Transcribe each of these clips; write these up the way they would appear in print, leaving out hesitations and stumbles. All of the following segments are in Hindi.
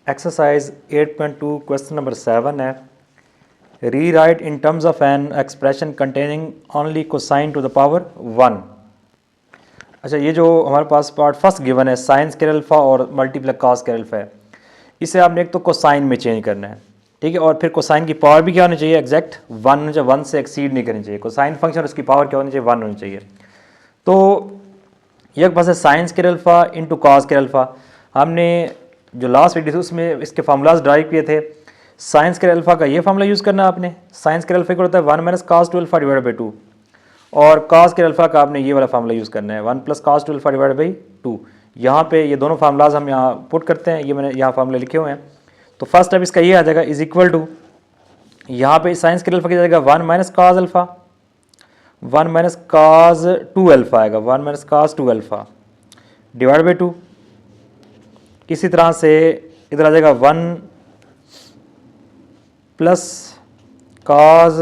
एक्सरसाइज 8.2 क्वेश्चन नंबर 7 है, rewrite in terms of an expression containing only cosine to the power 1। अच्छा, ये जो हमारे पास पार्ट फर्स्ट गिवन है साइन स्क्वायर अल्फा और मल्टीप्लाई कॉस स्क्वायर अल्फा है, इसे आपने एक तो कोसाइन में चेंज करना है, ठीक है। और फिर कोसाइन की पावर भी क्या होनी चाहिए, एग्जैक्ट 1, जो 1 से एक्सीड नहीं करनी चाहिए। कोसाइन फंक्शन उसकी पावर क्या होनी चाहिए, 1 होनी चाहिए। तो ये पास है sine square alpha into cos square alpha. हमने जो लास्ट वीडियो थी उसमें इसके फार्मूलाज ड्राइव किए थे। साइन स्क्वायर अल्फा का ये फार्मूला यूज़ करना है आपने। साइन स्क्वायर अल्फा का होता है 1 minus cos two alpha divide by 2, और कॉस स्क्वायर अल्फा का आपने ये वाला फार्मूला यूज़ करना है 1 plus cos two alpha divide by 2। यहाँ पे ये दोनों फार्मूलाज हम यहाँ पुट करते हैं, ये मैंने यहाँ फार्मूले लिखे हुए हैं। तो फर्स्ट स्टेप इसका ये आ जाएगा इज इक्वल टू, यहाँ पे साइन स्क्वायर अल्फा की जाएगा 1 minus cos alpha, 1 minus cos two alpha आएगा, 1 minus cos two alpha divide by 2। इसी तरह से इधर आ जाएगा 1 plus cos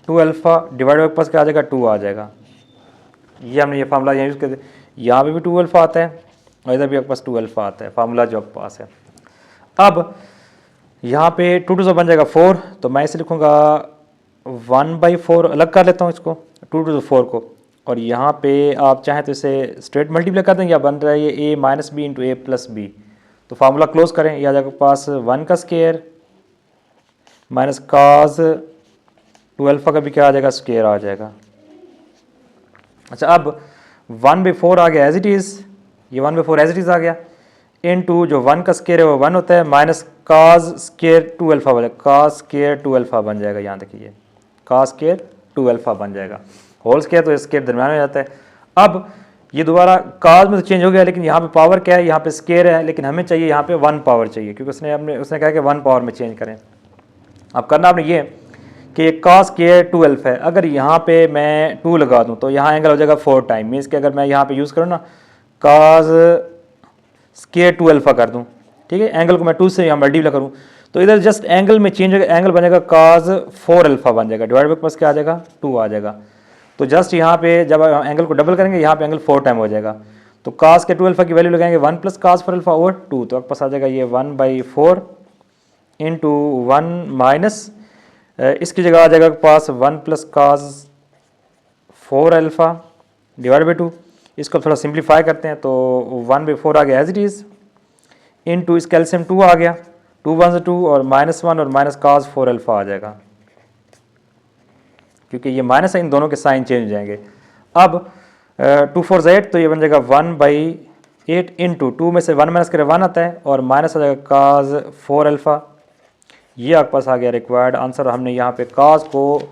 two alpha divide by पास क्या आ जाएगा 2 आ जाएगा। ये हमने ये फार्मूला यहाँ यूज़ कर दिया। यहाँ पे भी 2 अल्फा आता है और इधर भी आपके पास 2 अल्फा आता है, फार्मूला जो आपके पास है। अब यहाँ पे 2 2 से बन जाएगा 4, तो मैं इसे लिखूँगा 1/4, अलग कर लेता हूँ इसको 2 to the 4 को। और यहाँ पे आप चाहें तो इसे स्ट्रेट मल्टीप्लाई कर देंगे, या बन रहा है ये a minus B into A plus B. तो फार्मूला क्लोज करें, यह आ जाएगा पास 1 का square minus cos two alpha का भी क्या आ जाएगा, स्केयर आ जाएगा। अच्छा, अब 1/4 आ गया एज इट इज़, ये 1/4 एज इट इज़ आ गया, इनटू जो 1 का स्केयर है वो 1 होता है, minus cos square two alpha बन जाएगा, कॉस स्केयर टू अल्फा बन जाएगा। यहाँ देखिए कॉस स्केयर टू अल्फा बन जाएगा, होल स्केयर तो स्केयर दरम्यान हो जाता है। अब ये दोबारा कॉस में तो चेंज हो गया, लेकिन यहाँ पे पावर क्या है, यहाँ पे स्केयर है, लेकिन हमें चाहिए यहाँ पे 1 पावर चाहिए, क्योंकि उसने कहा कि 1 पावर में चेंज करें। अब करना आपने ये कि कॉस स्केयर टू अल्फा है, अगर यहाँ पे मैं 2 लगा दूँ तो यहाँ एंगल हो जाएगा 4 टाइम, मीन्स कि अगर मैं यहाँ पे यूज़ करूँ ना कॉस स्केयर टू अल्फा कर दूँ, ठीक है, एंगल को मैं 2 से यहाँ मल्टीप्लाई करूँ तो इधर जस्ट एंगल में चेंज होगा, एंगल बनेगा कॉस 4 अल्फा बन जाएगा, डिवाइड बाई पास क्या आ जाएगा 2 आ जाएगा। तो जस्ट यहाँ पे जब एंगल को डबल करेंगे यहाँ पे एंगल 4 टाइम हो जाएगा, तो cos के 2 अल्फा की वैल्यू लगाएंगे 1 प्लस cos 4 अल्फा ओवर 2, तो आपके पास आ जाएगा ये 1/4 इंटू 1 माइनस, इसकी जगह आ जाएगा पास 1 plus cos 4 alpha divide by 2। इसको थोड़ा सिंप्लीफाई करते हैं तो 1/4 आ गया एज इट इज़, इंटू इस कैल्शियम 2 आ गया, 2 1 से 2 और -1 और माइनस cos 4 अल्फा आ जाएगा, क्योंकि ये माइनस है, इन दोनों के साइन चेंज हो जाएंगे। अब 2 4 8, तो ये बन जाएगा 1/8 इंटू 2 में से 1 माइनस करें 1 आता है और माइनस आ जाएगा cos 4 अल्फा। ये आपके पास आ गया रिक्वायर्ड आंसर। हमने यहाँ पे cos को,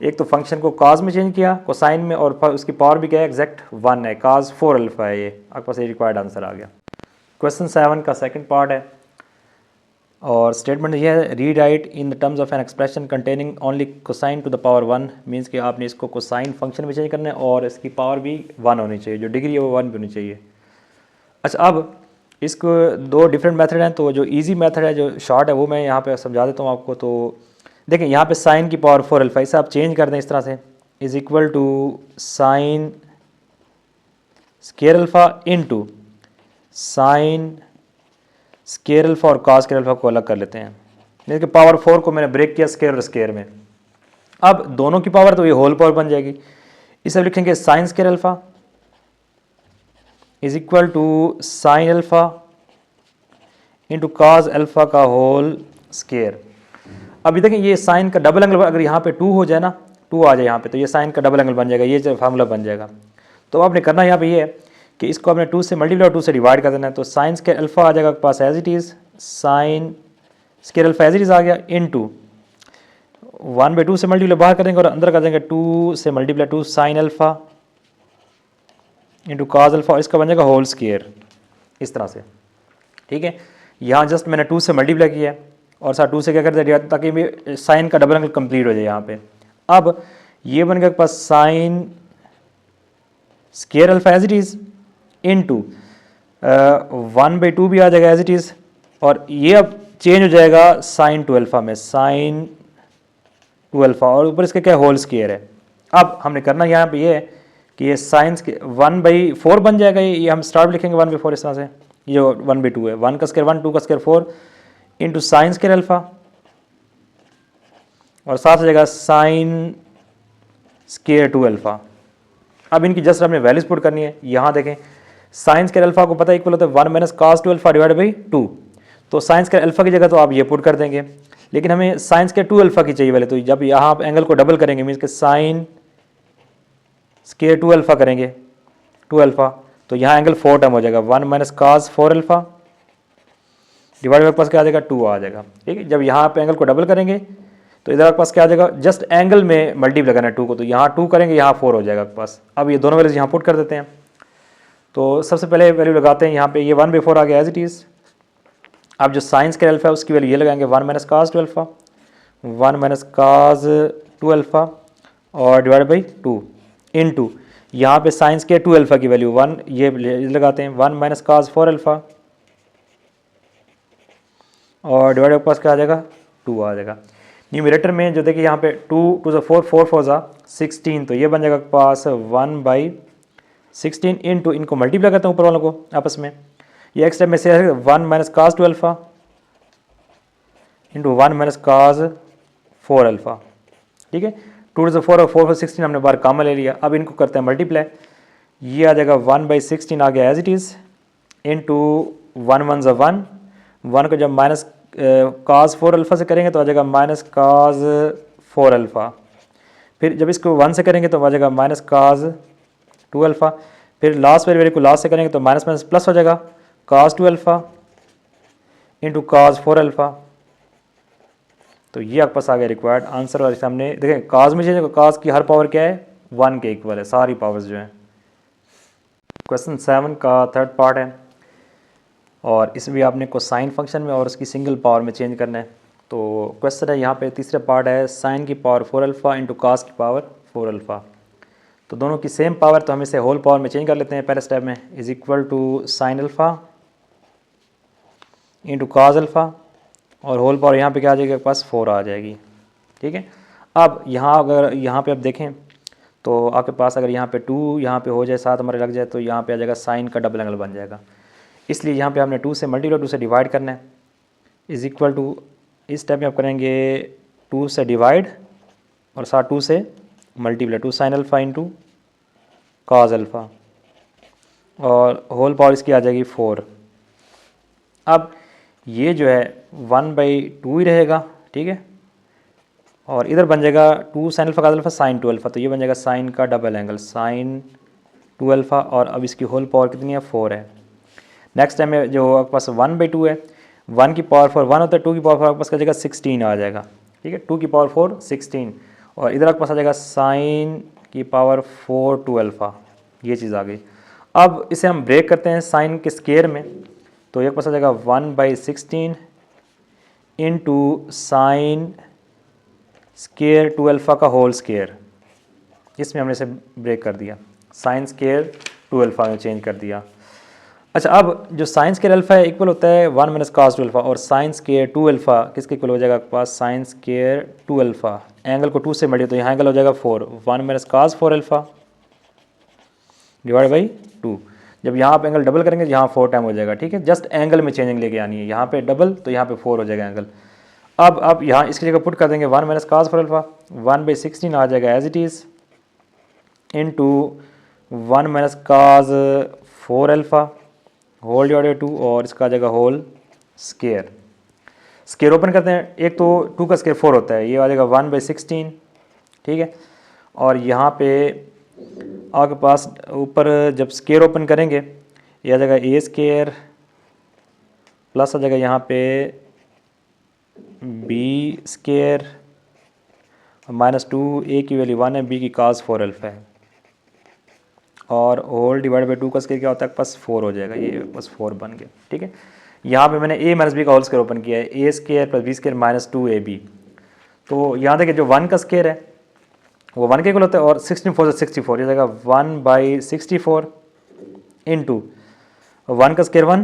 एक तो फंक्शन को cos में चेंज किया कोसाइन में, और उसकी पावर भी क्या है, एग्जैक्ट 1 है, cos 4 अल्फा है, ये आपके पास ये रिक्वायर्ड आंसर आ गया। क्वेश्चन 7 का सेकेंड पार्ट है और स्टेटमेंट ये है, rewrite in the terms of an expression containing only cosine to the power 1, means कि आपने इसको कोसाइन फंक्शन में चेंज करना है और इसकी पावर भी 1 होनी चाहिए, जो डिग्री है वो 1 भी होनी चाहिए। अच्छा, अब इसको 2 डिफरेंट मेथड हैं, तो जो इजी मेथड है, जो शॉर्ट है, वो मैं यहाँ पे समझा देता हूँ आपको। तो देखें, यहाँ पे साइन की पावर 4 अल्फा, इसे आप चेंज कर दें इस तरह से, is equal to sine square alpha into sine square alpha और कॉस स्केयर अल्फा को अलग कर लेते हैं। जैसे कि पावर 4 को मैंने ब्रेक किया स्केयर और स्केयर में, अब दोनों की पावर तो ये होल पावर बन जाएगी। इसे अब लिखेंगे sine square alpha is equal to sine alpha into cos alpha का होल स्केयर। अभी देखें, ये साइन का डबल एंगल अगर यहाँ पे 2 हो जाए ना, 2 आ जाए यहाँ पे, तो ये साइन का डबल एंगल बन जाएगा, ये जो फार्मूला बन जाएगा। तो आपने करना यहाँ पे ये है कि इसको आपने 2 से मल्टीप्लाई और 2 से डिवाइड कर देना है, तो साइन स्केयर अल्फा आ जाएगा आपके पास as it is, sine square alpha as it is आ गया, इनटू 1/2 से मल्टीप्लाई बाहर करेंगे और अंदर कर देंगे 2 से multiply 2 sine alpha into cos alpha, और इसका बन जाएगा होल स्केयर इस तरह से, ठीक है। यहाँ जस्ट मैंने 2 से मल्टीप्लाई किया है और साथ 2 से क्या कर दिया, ताकि साइन का डबल एंगल कंप्लीट हो जाए यहाँ पे। अब ये बन गया आपके पास sine square alpha as it is into 1/2 भी आ जाएगा एज इट इज़, और ये अब चेंज हो जाएगा साइन टू अल्फा में, साइन टू अल्फा, और ऊपर इसका क्या होल स्केयर है। अब हमने करना यहाँ पे ये है कि ये साइंस के 1/4 बन जाएगा, ये हम स्टार्ट लिखेंगे 1/4 इस तरह से, ये 1/2 है, 1 का स्केयर 1, 2 का square 4, into sine square alpha और साथ हो जाएगा साइन स्केयर 2 अल्फ़ा। अब इनकी जस्ट हमने वैल्यूज पुट करनी है। यहाँ देखें साइन स्केयर अल्फ़ा को पता है इक्वल होता है 1 minus cos 2 alpha divide by 2, तो साइन स्केयर अल्फ़ा की जगह तो आप ये पुट कर देंगे, लेकिन हमें साइन स्केयर 2 अल्फ़ा की चाहिए पहले। तो जब यहाँ आप एंगल को डबल करेंगे मीन्स के साइन स्केयर 2 अल्फ़ा करेंगे 2 अल्फ़ा, तो यहाँ एंगल 4 टर्म हो जाएगा 1 minus cos 4 alpha divide by पास क्या आ जाएगा 2 आ जाएगा। ठीक है, जब यहाँ आप एंगल को डबल करेंगे तो इधर आपके पास क्या आ जाएगा, जस्ट एंगल में मल्टीप्लाई करना है 2 को, तो यहाँ 2 करेंगे यहाँ 4 हो जाएगा आपके पास। अब ये दोनों वैल्यूज यहाँ पुट कर देते हैं। तो सबसे पहले वैल्यू लगाते हैं यहाँ पे, ये 1/4 आ गया एज इट इज़। अब जो साइन स्केयर अल्फ़ा है उसकी वैल्यू ये लगाएंगे 1 minus cos 2 alpha 1 minus cos 2 alpha और डिवाइड बाई 2 इनटू यहाँ पे साइन स्केयर 2 अल्फ़ा की वैल्यू 1 ये लगाते हैं 1 माइनस कास 4 अल्फ़ा और डिवाइड बाई पास क्या आ जाएगा 2 आ जाएगा। न्यूमरेटर में जो देखिए यहाँ पे 2 2 से 4 4 4 सा 16, तो ये बन जाएगा पास 1/16 इनटू इनको मल्टीप्लाई करते हैं ऊपर वालों को आपस में, ये एक्स स्टेप में से 1 minus cos 2 alpha into 1 minus cos 4 alpha. ठीक है, 2 से 4 और 4 for 16 हमने बार कामन ले लिया। अब इनको करते हैं मल्टीप्लाई, ये आ जाएगा 1/16 आ गया एज इट इज़ इंटू 1 1 ज़ा 1 को जब माइनस कास 4 अल्फ़ा से करेंगे तो आ जाएगा माइनस कास 4 अल्फ़ा, फिर जब इसको 1 से करेंगे तो आ जाएगा माइनस कास 2 अल्फ़ा, फिर लास्ट वेरिएबल को लास्ट से करेंगे तो माइनस माइनस प्लस हो जाएगा कास 2 अल्फ़ा इंटू कास 4 अल्फ़ा। तो ये आपके पास आ गया रिक्वायर्ड आंसर। और हमने देखें कास में चेंज, कास की हर पावर क्या है 1 के इक्वल है, सारी पावर्स जो हैं। क्वेश्चन 7 का थर्ड पार्ट है और इसमें भी आपने कोसाइन फंक्शन में और उसकी सिंगल पावर में चेंज करना है। तो क्वेश्चन है यहाँ पे तीसरा पार्ट है साइन की पावर 4 अल्फ़ा इंटू कास की पावर 4 अल्फ़ा। तो दोनों की सेम पावर, तो हम इसे होल पावर में चेंज कर लेते हैं पहले स्टेप में, is equal to sine alpha into cos alpha और होल पावर यहाँ पे क्या आ जाएगी आपके पास 4 आ जाएगी। ठीक है, अब यहाँ अगर यहाँ पे आप देखें तो आपके पास अगर यहाँ पे 2 यहाँ पे हो जाए साथ हमारे लग जाए तो यहाँ पे आ जाएगा साइन का डबल एंगल बन जाएगा, इसलिए यहाँ पे हमने 2 से मल्टीप्लाई 2 से डिवाइड करना है, इज इक्वल टू इस स्टेप में आप करेंगे 2 से डिवाइड और साथ 2 से multiply 2 sine alpha into cos alpha और होल पावर इसकी आ जाएगी 4। अब ये जो है 1/2 ही रहेगा। ठीक है, और इधर बन जाएगा 2 sine alpha cos alpha sine 2 alpha, तो ये बन जाएगा साइन का डबल एंगल साइन 2 अल्फ़ा और अब इसकी होल पावर कितनी है 4 है। नेक्स्ट टाइम में जो आपके पास 1/2 है, 1 की पावर 4 1 होता है, 2 की पावर 4 आपके पास का जगह 16 आ जाएगा। ठीक है, 2 की पावर 4 16 और इधर आपके पास आ जाएगा साइन की पावर 4 2 अल्फ़ा, ये चीज़ आ गई। अब इसे हम ब्रेक करते हैं साइन के स्केयर में, तो ये पास आ जाएगा 1/16 इंटू साइन स्केयर 2 अल्फ़ा का होल स्केयर, इसमें हमने इसे ब्रेक कर दिया, साइन स्केयर 2 अल्फ़ा में चेंज कर दिया। अच्छा, अब जो साइन स्केयर अल्फ़ा है इक्वल होता है 1 माइनस कास 2 अल्फ़ा और साइन स्केयर 2 अल्फ़ा किसके इक्वल हो जाएगा आपके पास साइन स्केयर 2 अल्फ़ा, एंगल को 2 से मल्टीप्लाई तो यहाँ एंगल हो जाएगा 4 1 minus cos 4 alpha divide by 2। जब यहाँ आप एंगल डबल करेंगे यहाँ 4 टाइम हो जाएगा। ठीक है, जस्ट एंगल में चेंजिंग लेके आनी है, यहाँ पे डबल तो यहाँ पे 4 हो जाएगा एंगल। अब आप यहाँ इसकी जगह पुट कर देंगे 1 माइनस कास 4 अल्फ़ा 1/16 आ जाएगा as it is into 1 minus cos 4 alpha whole divided 2 और इसका आ जाएगा होल स्केयर। स्केयर ओपन करते हैं, एक तो 2 का स्केयर 4 होता है, ये आ जाएगा 1/16। ठीक है, और यहाँ पे आपके पास ऊपर जब स्केयर ओपन करेंगे ये आ जाएगा ए स्केयर प्लस आ जाएगा यहाँ पे बी स्केयर -2 ए की वैल्यू 1 है, बी की कास 4 अल्फ़ा है और होल डिवाइड बाई 2 का स्केयर क्या होता है बस 4 हो जाएगा, ये बस 4 बन गया। ठीक है, यहाँ पे मैंने a माइनस बी का होल स्केयर ओपन किया है, A square plus B square -2ab। तो यहाँ देखिए जो 1 का स्केयर है वो 1 के इक्वल होता है और 16 से 64 ये जाएगा 1/64 इंटू 1 का स्केयर 1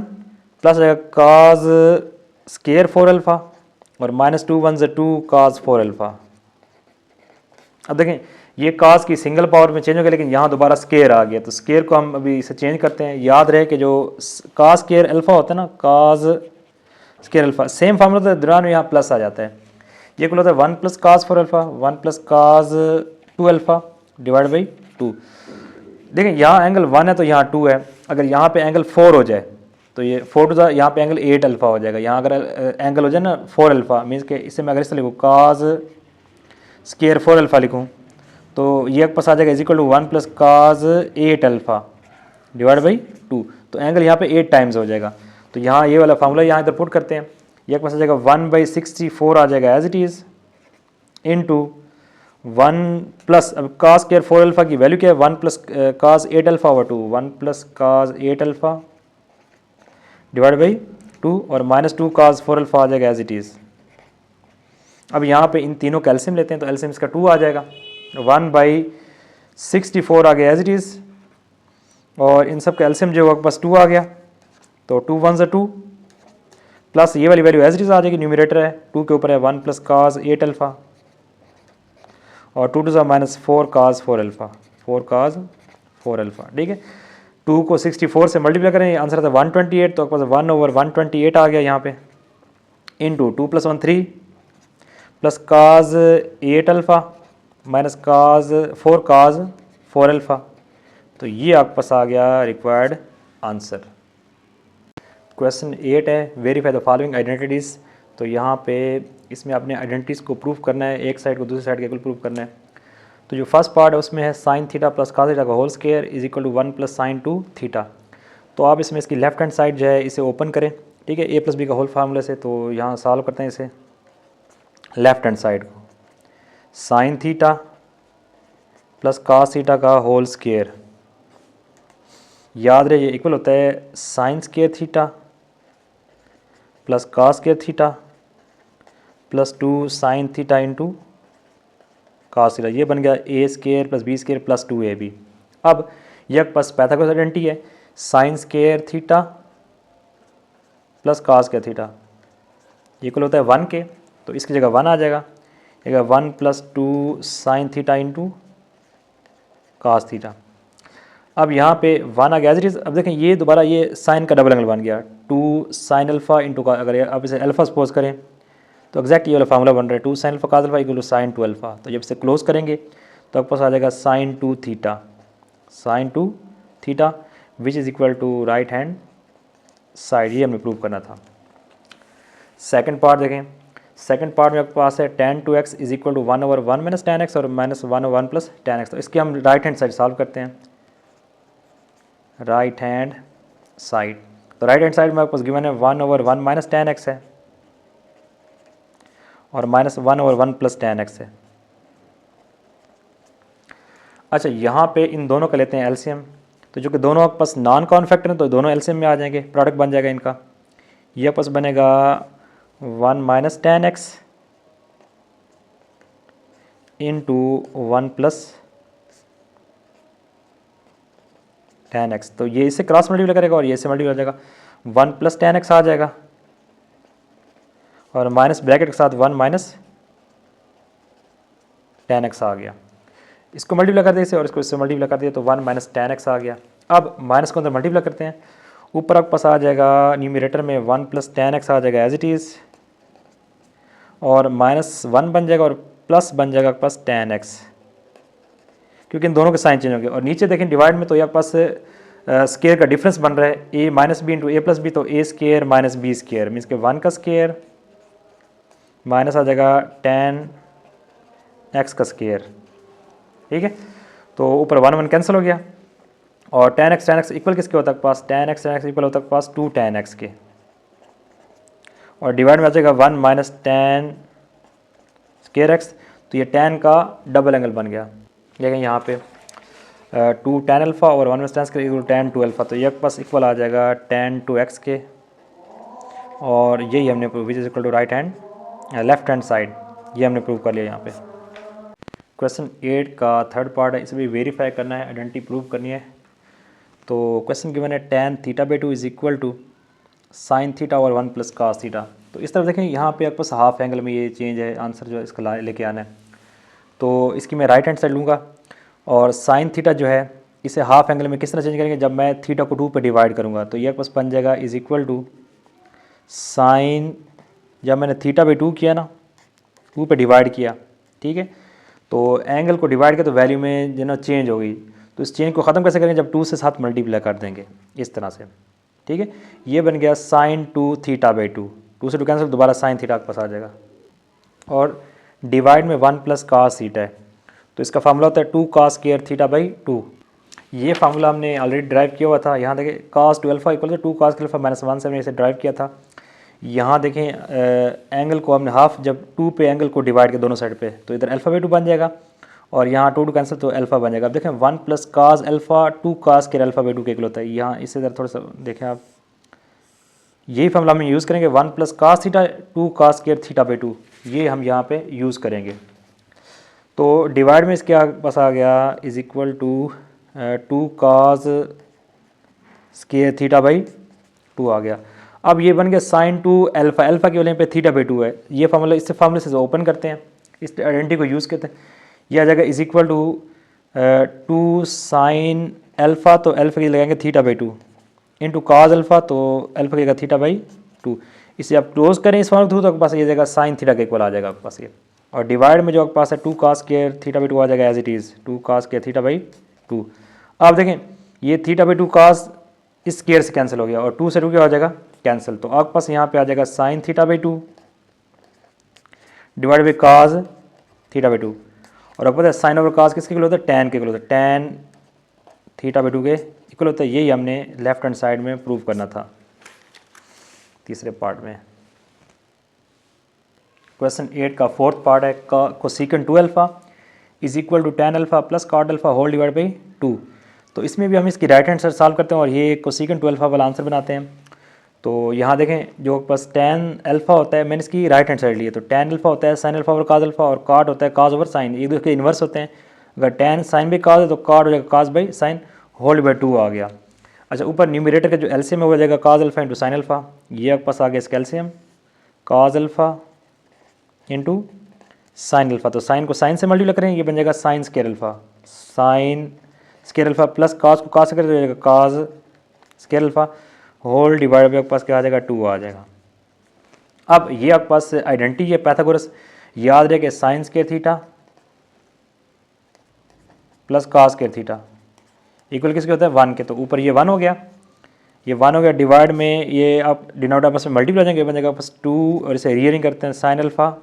प्लस हो जाएगा काज स्केयर 4 अल्फ़ा और -2 1 से 2 काज 4 अल्फ़ा। अब देखें ये काज की सिंगल पावर में चेंज हो गया, लेकिन यहाँ दोबारा स्केयर आ गया, तो स्केयर को हम अभी इसे चेंज करते हैं। याद रहे कि जो काज स्केयर अल्फ़ा होता है ना, काज स्केयर अल्फा, सेम फार्मूला तो दौरान यहाँ प्लस आ जाता है। ये कुल होता है 1 plus cause 4 alpha 1 plus cause 2 alpha divide by 2। देखिए यहाँ एंगल 1 है तो यहाँ 2 है, अगर यहाँ पे एंगल 4 हो जाए तो ये 4 टू द यहाँ पे एंगल 8 अल्फा हो जाएगा। यहाँ अगर एंगल हो जाए ना 4 अल्फा मीन्स के इससे मैं अगर इससे लिखूँ काज स्केयर 4 अल्फा लिखूँ तो ये एक पास आ जाएगा is equal to 1 plus cos 8 alpha divide by 2। तो एंगल यहाँ पे 8 टाइम्स हो जाएगा। तो यहाँ ये वाला फार्मूला यहाँ इधर पुट करते हैं, ये एक पास आ जाएगा 1/64 आ जाएगा as it is into 1 plus, अब काज स्केयर 4 अल्फा की वैल्यू क्या है 1 plus cos 8 alpha over 2 1 plus cos 8 alpha divide by 2 और माइनस 2 काज 4 अल्फा आ जाएगा एज इट इज़। अब यहाँ पे इन तीनों का एलसीएम लेते हैं तो एलसीएम इसका 2 आ जाएगा, 1/64 आ गया एज इट इज़ और इन सब का एलसीएम जो होगा बस 2 आ गया। तो 2 1 2 प्लस ये वाली वैल्यू एज इट इज़ आ जाएगी, न्यूमरेटर है 2 के ऊपर है 1 प्लस काज 8 अल्फा और 2 two minus 4 cos 4 alpha 4 cos 4 alpha. ठीक है, 2 को 64 से मल्टीप्लाई करें आंसर था 128, तो पास 1/128 आ गया यहाँ पे into 2 + 1 3 plus cos 8 alpha minus काज 4 काज 4 अल्फा। तो ये आपके पास आ गया रिक्वायर्ड आंसर। क्वेश्चन 8 है वेरीफाई द फॉलोइंग आइडेंटिटीज़। तो यहाँ पे इसमें आपने आइडेंटिटीज़ को प्रूव करना है, एक साइड को दूसरी साइड के इक्वल प्रूव करना है। तो जो फर्स्ट पार्ट है उसमें है sine theta plus cos theta का whole square is equal to 1 plus sine 2 theta. तो आप इसमें इसकी लेफ्ट हैंड साइड जो है इसे ओपन करें, ठीक है, ए प्लस बी का होल फार्मूला से। तो यहाँ सॉल्व करते हैं इसे, लेफ्ट हैंड साइड को sine theta plus cos theta का होल स्क्वायर, याद रहे ये इक्वल होता है sine square theta plus cos square theta plus 2 sine theta into cos theta. ये बन गया A square plus B square plus 2ab। अब यह पास पाइथागोरस आइडेंटिटी है sine square theta plus cos square theta equal होता है 1 के, तो इसकी जगह 1 आ जाएगा, 1 plus 2 sine theta into cos theta. अब यहाँ पे 1 आ गया एज इट इज़। अब देखें ये दोबारा ये साइन का डबल एंगल बन गया 2 साइन अल्फा इंटू का, अगर आप इसे अल्फा सपोज करें तो एग्जैक्ट ये वाला फार्मूला बन रहा है 2 sine alpha cos alpha equal to sine 2 alpha. तो जब इसे क्लोज करेंगे तो आपके पास आ जाएगा sine 2 theta which is equal to right hand side. ये हमें प्रूव करना था। सेकंड पार्ट देखें, सेकंड पार्ट में आपके पास है tan 2x इज इक्वल टू 1/1 माइनस tan x और माइनस 1/1 प्लस tan x। तो इसके हम राइट हैंड साइड सॉल्व करते हैं, राइट हैंड साइड। तो राइट हैंड साइड में आपके पास गिवन है 1/1 माइनस tan x है और माइनस 1/1 प्लस tan x है। अच्छा यहाँ पे इन दोनों का लेते हैं एलसीएम। तो जो कि दोनों आपके पास नॉन कॉमन फैक्टर हैं तो दोनों एलसीएम में आ जाएंगे, प्रोडक्ट बन जाएगा इनका। ये पास बनेगा 1 minus tan x into 1 plus tan x। तो ये इससे क्रॉस मल्टीप्लाई करेगा और ये इससे मल्टीप्लाई हो जाएगा 1 प्लस tan x आ जाएगा और माइनस ब्रैकेट के साथ 1 माइनस tan x आ गया। इसको मल्टीप्लाई कर दिए इसे और इसको इससे मल्टीप्लाई कर दिया तो 1 माइनस tan x आ गया। अब माइनस को अंदर मल्टीप्लाई करते हैं, ऊपर आपके पास आ जाएगा न्यूमरेटर में 1 प्लस tan x आ जाएगा एज इट इज़ और माइनस 1 बन जाएगा और प्लस बन जाएगा आपके पास tan x, क्योंकि इन दोनों के साइन चेंज होंगे। और नीचे देखें डिवाइड में तो ये आपके पास स्केयर का डिफरेंस बन रहा है a minus B into A plus B, तो A square minus B square means के 1 का स्केयर माइनस आ जाएगा tan x का स्केयर। ठीक है, तो ऊपर 1 1 कैंसिल हो गया और tan x इक्वल किसके होता है पास, tan x इक्वल होता है पास 2 tan x के और डिवाइड में आ जाएगा 1 माइनस tan स्केयर x। तो ये tan का डबल एंगल बन गया, लेकिन यहाँ पे 2 tan अल्फा और 1 minus tan square equal tan 2 alpha. तो ये पास इक्वल आ जाएगा tan 2x के और यही हमने prove which is equal to right hand left hand side, ये हमने प्रूव कर लिया यहाँ पे। क्वेश्चन 8 का थर्ड पार्ट है, इसे भी वेरीफाई करना है, आइडेंटिटी प्रूव करनी है। तो क्वेश्चन गिवन है tan θ/2 is equal to sine theta और 1 प्लस कास थीटा। तो इस तरफ देखें यहाँ पे आपके पास हाफ एंगल में ये चेंज है, आंसर जो है इसका लेके आना है। तो इसकी मैं राइट हैंड साइड लूँगा और साइन थीटा जो है इसे हाफ एंगल में किस तरह चेंज करेंगे, जब मैं थीटा को 2 पे डिवाइड करूँगा। तो ये आपके पास बन जाएगा इज इक्वल टू साइन, जब मैंने थीटा बाई 2 किया ना, 2 पे डिवाइड किया, ठीक है, तो एंगल को डिवाइड किया तो वैल्यू में जो ना चेंज हो गई, तो इस चेंज को ख़त्म कैसे करेंगे, जब 2 से 7 मल्टीप्लाई कर देंगे इस तरह से, ठीक है। ये बन गया साइन 2 थीटा बाई 2, 2 से 2 कैंसिल, दोबारा साइन थीटा के पास आ जाएगा, और डिवाइड में 1 प्लस कास थीटा है, तो इसका फार्मूला होता है 2 कास स्क्वायर थीटा बाई 2। ये फार्मूला हमने ऑलरेडी ड्राइव किया हुआ था, यहाँ देखें cos 2 alpha equal to 2 cos alpha minus 1 से हमने इसे ड्राइव किया था। यहाँ देखें एंगल को हमने हाफ, जब 2 पे एंगल को डिवाइड किया दोनों साइड पे, तो इधर अल्फा बाई 2 बन जाएगा, और यहाँ 2 कैंसिल तो अल्फा बन जाएगा। अब देखें 1 plus cos alpha 2 cos square alpha by 2 के इक्वल होता है। यहाँ इससे इधर थोड़ा सा देखें आप, यही फार्मूला हम यूज़ करेंगे, 1 plus cos theta 2 cos square theta by 2, ये हम यहाँ पे यूज़ करेंगे। तो डिवाइड में इसके पास आ गया is equal to 2 cos square theta by 2 आ गया। अब ये बन गया साइन 2 अल्फा, अल्फा की वैल्यू पे थीटा बाई 2 है, ये फार्मूला, इससे फार्मूले से ओपन करते हैं, इस आइडेंटिटी को यूज़ करते हैं, ये आ जाएगा is equal to 2 sine alpha, तो अल्फा की लगाएंगे theta by 2 into cos alpha, तो अल्फा की जगह थीटा बाई 2, इसे आप क्लोज करें इस फार्मूले थ्रू, तो आपके पास ये जगह साइन थीटा के इक्वल आ जाएगा आपके पास ये, और डिवाइड में जो आपके पास है 2 कास स्क्वायर थीटा बाई 2 आ जाएगा as it is 2 cos square theta by 2। आप देखें ये थीटा बाई 2 कास इस स्क्वायर से कैंसिल हो गया, और 2 से 2 क्या हो जाएगा कैंसिल, तो आपके पास यहाँ पे आ जाएगा sine theta by 2 divide by cause theta by 2, और आपको पता है साइन ओवर काज किसके इक्वल होता है, टैन के इक्वल होता है, टैन थीटा बाई 2 के इक्वल होता है। यही हमने लेफ्ट हैंड साइड में प्रूव करना था तीसरे पार्ट में। क्वेश्चन 8 का फोर्थ पार्ट है, cosecant 2 alpha is equal to tan alpha plus cot alpha whole divide by 2। तो इसमें भी हम इसकी राइट हैंड साइड सॉल्व करते हैं और ये कोसेकेंट 2 अल्फा वाला आंसर बनाते हैं। तो यहाँ देखें जो बस टैन अल्फा होता है, मैंने इसकी राइट हैंड साइड ली है, तो टैन अल्फा होता है साइन अल्फा ओवर काज अल्फा, और कॉट होता है काज ओवर साइन, एक दूसरे के इन्वर्स होते हैं। अगर टैन साइन बाई काज है तो कॉट हो जाएगा cos by sine whole by 2 आ गया। अच्छा, ऊपर न्यूमरेटर का जो एलसीएम है वो हो जाएगा cos alpha into sine alpha, ये आपके पास आ गया इसका LCM cos alpha into sine alpha, तो साइन को साइन से मल्टीप्लाई करें, ये बन जाएगा sine square alpha, sine square alpha plus cos को काज से करें तो जाएगा cos square alpha whole divide by आपके पास क्या आ जाएगा 2 आ जाएगा। अब ये आपके पास आइडेंटिटी है पाइथागोरस, याद रहे कि sign square theta plus cos square theta equal किसके होता है 1 के, तो ऊपर ये 1 हो गया, ये 1 हो गया, डिवाइड में ये आप डिनोमिनेटर आपस में मल्टीप्लाई हो जाएंगे, बन जाएगा आपस 2 और इसे रीअरिंग करते हैं sign alpha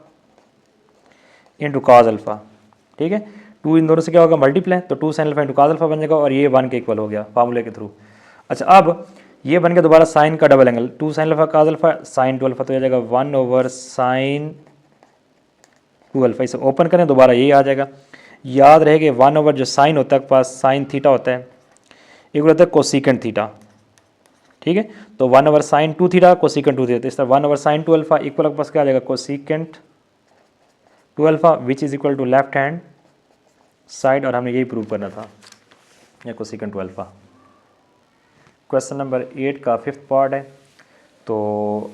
into cos alpha, ठीक है, 2 इन दोनों से क्या होगा मल्टीप्लाई, तो 2 sine alpha into cos alpha बन जाएगा और ये 1 के इक्वल हो गया फार्मूले के थ्रू। अच्छा, अब ये बन गया दोबारा साइन का double angle, 2 sine alpha cos alpha sine 2 alpha, तो आ जाएगा 1 ओवर साइन 2 अल्फा, इसे ओपन करें दोबारा यही आ जाएगा। याद रहे कि 1 ओवर जो साइन होता है पास साइन थीटा होता है इक्वल होता है कोसेकेंट थीटा, ठीक है, तो 1 over sine 2 theta cosecant 2 theta, तो इस तरह 1 ओवर साइन 2 अल्फा इक्वल आपके पास क्या आ जाएगा cosecant 2 alpha which is equal to left hand side, और हमने यही प्रूव करना था या कोसेकेंट 2 अल्फा। क्वेश्चन नंबर 8 का फिफ्थ पार्ट है, तो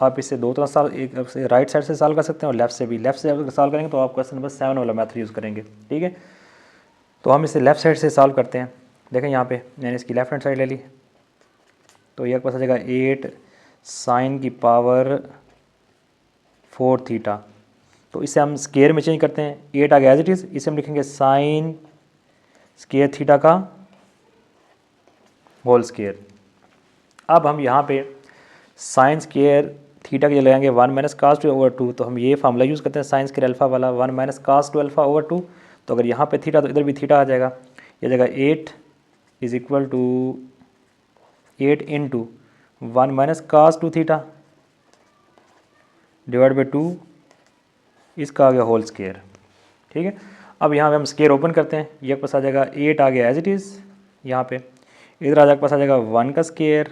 आप इसे दो तरह सॉल्व, एक राइट साइड से सॉल्व कर सकते हैं और लेफ्ट से भी। लेफ्ट से अगर सॉल्व करेंगे तो आप क्वेश्चन नंबर 7 वाला मेथड यूज़ करेंगे, ठीक है, तो हम इसे लेफ्ट साइड से सॉल्व करते हैं। देखें यहाँ पे मैंने इसकी लेफ्ट हैंड साइड ले ली, तो ये पास आ जाएगा 8 साइन की पावर 4 थीटा, तो इसे हम स्क्वायर में चेंज करते हैं, 8 आ गया एज इट इज़, इसे हम लिखेंगे साइन स्क्वायर थीटा का होल स्क्वायर। अब हम यहाँ पे साइन स्क्वायर थीटा के लिए लगाएंगे 1 माइनस कास 2 ओवर 2, तो हम ये फार्मूला यूज़ करते हैं साइन स्क्वायर अल्फा वाला 1 माइनस कास 2 अल्फा ओवर 2, तो अगर यहाँ पे थीटा तो इधर भी थीटा आ जाएगा, ये जगह 8 is equal to 8 into 1 minus cos 2 theta divide by 2, इसका आ गया होल स्क्वायर, ठीक है। अब यहाँ पे हम स्क्वायर ओपन करते हैं, ये पास आ जाएगा 8 आ गया एज इट इज़, यहाँ पे इधर आ जाएगा पास आ जाएगा 1 का स्क्वायर